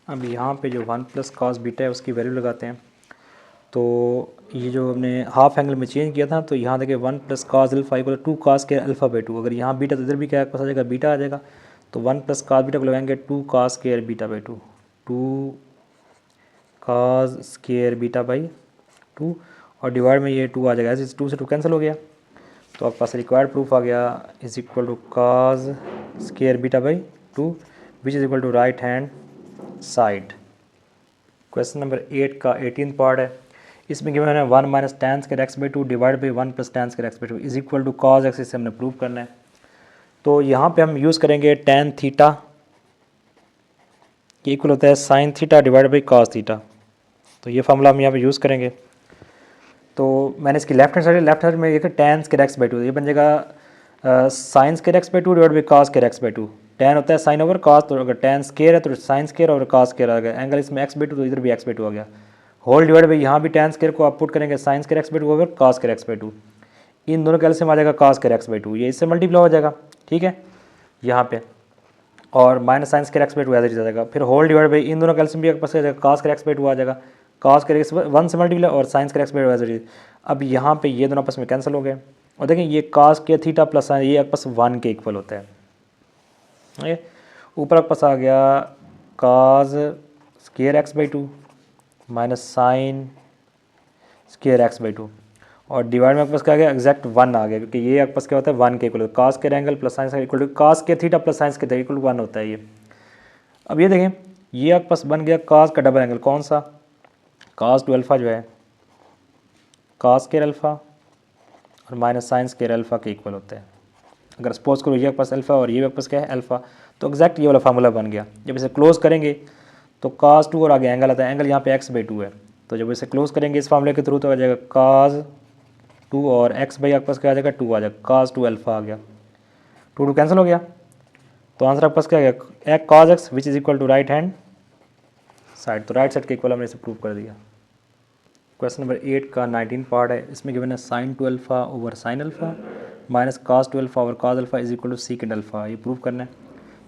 अब यहाँ पे जो 1 प्लस कॉस बीटा है उसकी वैल्यू लगाते हैं, तो ये जो हमने हाफ एंगल में चेंज किया था, तो यहाँ देखिए 1 plus cos alpha equal 2 cos के अल्फा बाई 2। अगर यहाँ बीटा तो इधर भी क्या पास आ जाएगा बीटा आ जाएगा, तो 1 प्लस कॉस बीटा को लगाएंगे 2 cos square beta by 2, 2 cos square beta by 2, और डिवाइड में ये 2 आ जाएगा, ऐसे 2 से 2 कैंसिल हो गया, तो आपके पास रिक्वायर्ड प्रूफ आ गया is equal to cos square beta by 2 which is equal to right hand side. Question number 8 का 18 पार्ट है, इसमें गिवन है 1 minus tan square x by 2 divide by 1 plus tan square x by 2 is equal to cos x, इसे हमने प्रूव करना है। तो यहाँ पे हम यूज़ करेंगे टैन थीटा ये इक्वल होता है sine theta divide by cos theta, तो ये फार्मूला हम यहाँ पे यूज़ करेंगे। तो मैंने इसकी लेफ्ट हैंड में ये टैन स्क्वायर एक्स बाई 2, ये बन जाएगा sine square x by 2 divide by cos square x by 2। Tan होता है साइन ओवर कॉस, तो अगर टैन स्क्वायर है तो साइन स्क्वायर और कॉस स्क्वायर आ गया, एंगल इसमें एक्स बाई 2 तो इधर भी एक्स बाई 2 आ गया, होल डिवाइड बाई यहाँ भी टैन स्क्वायर को आप पुट करेंगे sine square x by 2 over cos square x by 2, इन दोनों का एलसीएम आ जाएगा कॉस स्क्वायर एक्स बाई 2, ये इससे मल्टीप्लाई हो जाएगा, ठीक है यहाँ पे, और minus sine square x by 2 ऐसे आ जाएगा, फिर होल डिवाइड बाई इन दोनों का एलसीएम भी आपके पास आ जाएगा कॉस स्क्वायर एक्स बाई 2 आ जाएगा, कॉस स्क्वायर एक्स 1 से मल्टीप्लाई और साइन स्क्वायर एक्स बाई 2 ऐसे। अब यहाँ पे ये दोनों आपस में कैंसिल हो गए, और देखें ये कॉस के थीटा प्लस साइन ये आपके पास 1 के इक्वल होता है, ठीक है। ऊपर आपके पास आ गया cos square x by 2 minus sine square x by 2, और डिवाइड में आपके पास क्या आ गया एग्जैक्ट 1 आ गया, क्योंकि ये आपके पास क्या होता है 1 के इक्वल, कॉस के angle plus sine equal to cos के थीटा प्लस साइन के थीटा इक्वल टू 1 होता है ये। अब ये देखें ये आपके पास बन गया कॉस का डबल एंगल, कौन सा कॉस टू अल्फ़ा जो है कॉस स्क्वायर अल्फ़ा और माइनस साइन स्क्वायर अल्फ़ा के इक्वल होते हैं। अगर सपोज करो ये आपके पास अल्फ़ा और ये आपके पास क्या है अल्फ़ा, तो एग्जैक्ट ये वाला फार्मूला बन गया। जब इसे क्लोज करेंगे तो cos 2 और आगे एंगल आता है, एंगल यहाँ पे x बाई 2 है, तो जब इसे क्लोज करेंगे इस फार्मूले के थ्रू तो आ जाएगा cos 2 और x बाई आपके पास क्या आ जाएगा 2 आ जाएगा, cos 2 अल्फ़ा आ गया, 2 कैंसिल हो गया, तो आंसर आपके पास क्या आ गया cos x which is equal to right hand side, तो राइट साइड के इक्वल हमने इसे प्रूव कर दिया। क्वेश्चन नंबर 8 का 19 पार्ट है, इसमें गिवन है sine 2 alpha over sine alpha minus cos 2 alpha over cos alpha is equal to secant alpha, ये प्रूव करना है।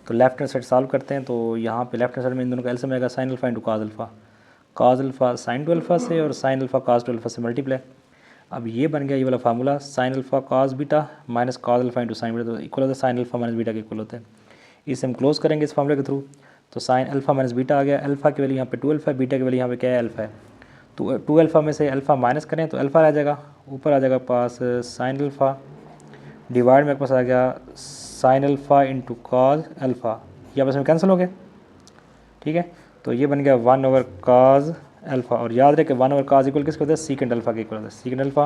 तो लेफ्ट हैंड साइड सॉल्व करते हैं, तो यहाँ पे लेफ्ट हैंड साइड में इन दोनों का एलसीएम आएगा sign alpha into cos alpha sine 2 alpha से और साइन अल्फ़ा cos 2 अल्फ़ा से मल्टीप्लाई। अब ये बन गया ये वाला formula sine alpha cos beta minus cos alpha into sine beta, तो इक्वल होता है साइन अल्फ़ा माइनस बीटा के इक्वल होते हैं। इसे हम क्लोज करेंगे इस फार्मूले के थ्रू, तो साइन अल्फ़ा माइनस बीटा आ गया, अल्फ़ा की वैल्यू यहाँ पे 2 अल्फ़ा है, बीटा की वैल्यू यहाँ पे क्या है अल्फ़ा है, तो 2 अल्फ़ा में से अल्फ़ा माइनस करें तो अल्फ़ा आ जाएगा, ऊपर आ जाएगा पास साइन अल्फ़ा डिवाइड में पास आ गया sign alpha into cos alpha ये आपस में कैंसिल हो गए, ठीक है। तो ये बन गया 1/cos अल्फ़ा, और याद रहे कि 1/cos इक्वल किसके होता है, सीकेंट अल्फ़ा के इक्वल होता है, secant alpha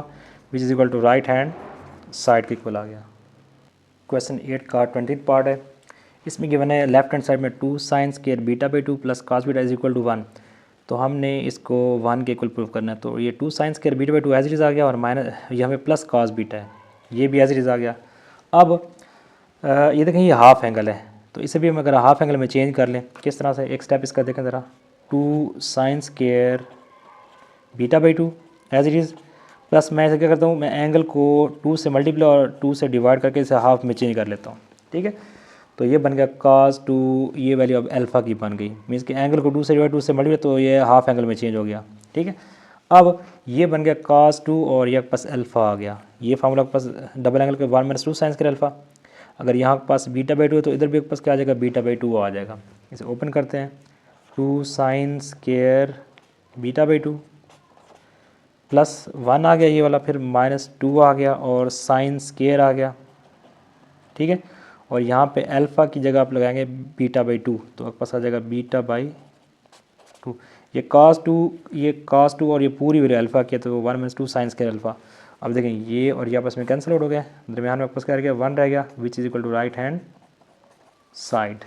which is equal to right hand side के इक्वल आ गया। क्वेश्चन 8 का 20th पार्ट है। इसमें गिवन है लेफ्ट हैंड साइड में 2 sin square beta by 2 plus cos beta is equal to 1। तो हमने इसको 1 के इक्वल प्रूव करना है। तो ये 2 sin square beta by 2 as it is आ गया, और माइनस ये हमें प्लस cos बीटा है, ये भी एज इट इज़ आ गया। अब ये देखें ये हाफ एंगल है, तो इसे भी हम अगर हाफ एंगल में चेंज कर लें, किस तरह से, एक स्टेप इसका देखें ज़रा। 2 sin square beta by 2 as it is, plus मैं इसे क्या करता हूँ, मैं एंगल को 2 से मल्टीप्लाई और 2 से डिवाइड करके इसे हाफ में चेंज कर लेता हूँ, ठीक है। तो ये बन गया cos 2, ये वैल्यू अब अल्फ़ा की बन गई, मीन्स कि एंगल को 2 से डिवाइड 2 से मल्टीप्लाई, तो ये हाफ एंगल में चेंज हो गया, ठीक है। अब ये बन गया cos 2 और ये पास अल्फ़ा आ गया, ये फार्मूला के पास डबल एंगल के 1 - 2 sin स्क्वायर अल्फ़ा। अगर यहाँ के पास बीटा बाई 2 है तो इधर भी पास क्या आ जाएगा, बीटा बाई 2 आ जाएगा। इसे ओपन करते हैं, 2 sin square beta by 2 plus 1 आ गया ये वाला, फिर -2 आ गया और sin स्क्वायर आ गया, ठीक है। और यहाँ पे अल्फ़ा की जगह आप लगाएंगे बीटा बाई 2, तो आपके पास आ जाएगा बीटा बाई 2। ये cos 2 और ये पूरी वैल्यू अल्फ़ा की है, तो 1 - 2 sin स्क्वायर अल्फ़ा। अब देखें ये और ये आपस में कैंसिल आउट हो गया, दरमियान में आपस क्या रह गया, 1 रह गया, which is equal to right hand side.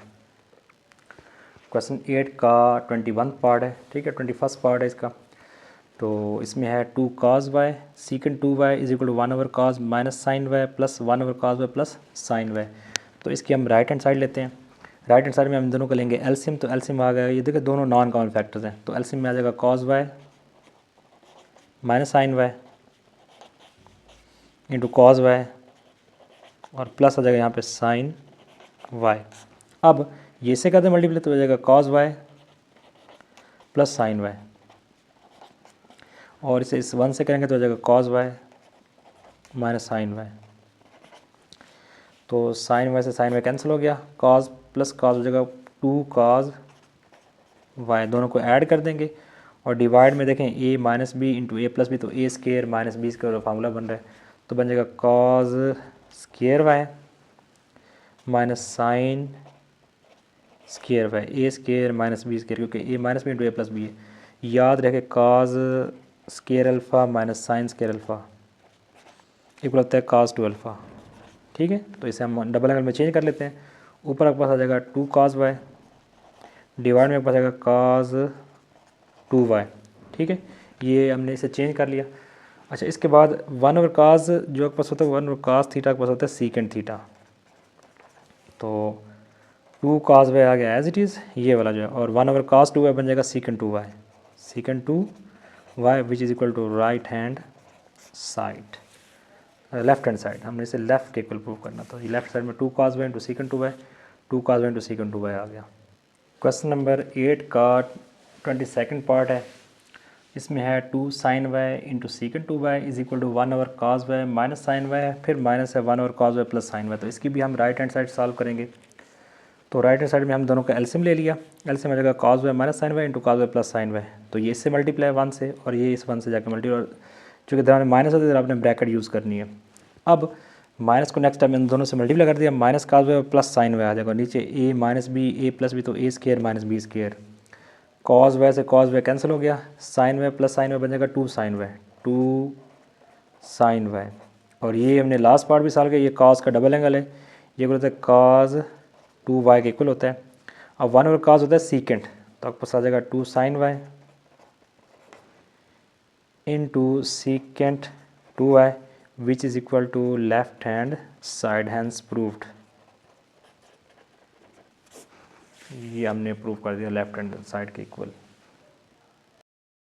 Question 8 का 21 पार्ट है, ठीक है, 21st पार्ट है इसका। तो इसमें है 2 cos y secant 2y is equal to 1/cos minus sine y plus 1/cos y plus sine y. तो इसकी हम राइट हैंड साइड लेते हैं, राइट हैंड साइड में हम दोनों को लेंगे एलसीएम, तो एलसीएम आ गया, ये देखिए दोनों नॉन कॉमन फैक्टर्स हैं, तो एलसीएम में आ जाएगा cos y minus sine y into cos y और प्लस आ जाएगा यहाँ पे साइन y। अब ये से कहते हैं मल्टीप्लाई, तो हो जाएगा cos y plus sine y, और इसे इस 1 से करेंगे तो हो जाएगा cos y minus sine y। तो साइन y से साइन y कैंसिल हो गया, cos प्लस cos हो जाएगा 2 cos y, दोनों को ऐड कर देंगे और डिवाइड में देखें a minus B into A plus B, तो A square minus B square formula बन रहा है, तो बन जाएगा cos square y minus sine square y, A square minus B square, क्योंकि A minus B into A plus B है। याद रखे cos square alpha minus sine square alpha equal होता है cos 2 अल्फ़ा, ठीक है। तो इसे हम डबल एंगल में चेंज कर लेते हैं, ऊपर आपके पास आ जाएगा 2 cos y, डिवाइड में आपके पास आएगा cos 2y, ठीक है। ये हमने इसे चेंज कर लिया। अच्छा, इसके बाद 1/cos जो आपके पास होता है 1/cos थीटा के पास होता है सीकेंट थीटा, तो 2 cos y आ गया एज इट इज़ ये वाला जो है, और 1/cos 2y बन जाएगा secant 2y, secant 2y which is equal to right hand side, left hand side. हमने इसे लेफ्ट के इक्वल प्रूव करना, तो ये लेफ्ट साइड में 2 cos y into secant 2y, 2 cos y into secant 2y आ गया। क्वेश्चन नंबर 8 का 22nd पार्ट है। इसमें है 2 sin y into secant 2y is equal to 1/cos y minus sine y, फिर माइनस है 1/cos y plus sine y। तो इसकी भी हम राइट हैंड साइड सॉल्व करेंगे। तो राइट हैंड साइड में हम दोनों का एलसीएम ले लिया, एलसीएम आ जाएगा cos y minus sine y into cos y plus sine y। तो ये इससे मल्टीप्लाई 1 से और ये इस 1 से जाकर मल्टीप्लाई, और चूँकि दरमियान में माइनस होता है तो आपने ब्रैकेट यूज़ करनी है। अब माइनस को नेक्स्ट टाइम इन दोनों से मल्टीप्लाई कर दिया, minus cos y plus sine y आ जाएगा, नीचे a minus B A plus B, तो A square minus B square, cos y से cos y कैंसिल हो गया, sine y plus sine y बन जाएगा 2 sin y, 2 sin y। और ये हमने लास्ट पार्ट भी सॉल्व किया, ये cos का डबल एंगल है, ये बोलते हैं cos 2y के इक्वल होता है। अब 1/cos होता है सीकेंट, तो आपके पास आ जाएगा 2 sin y into secant 2y which is equal to left hand side, hence proved. ये हमने प्रूव कर दिया लेफ्ट हैंड साइड के इक्वल।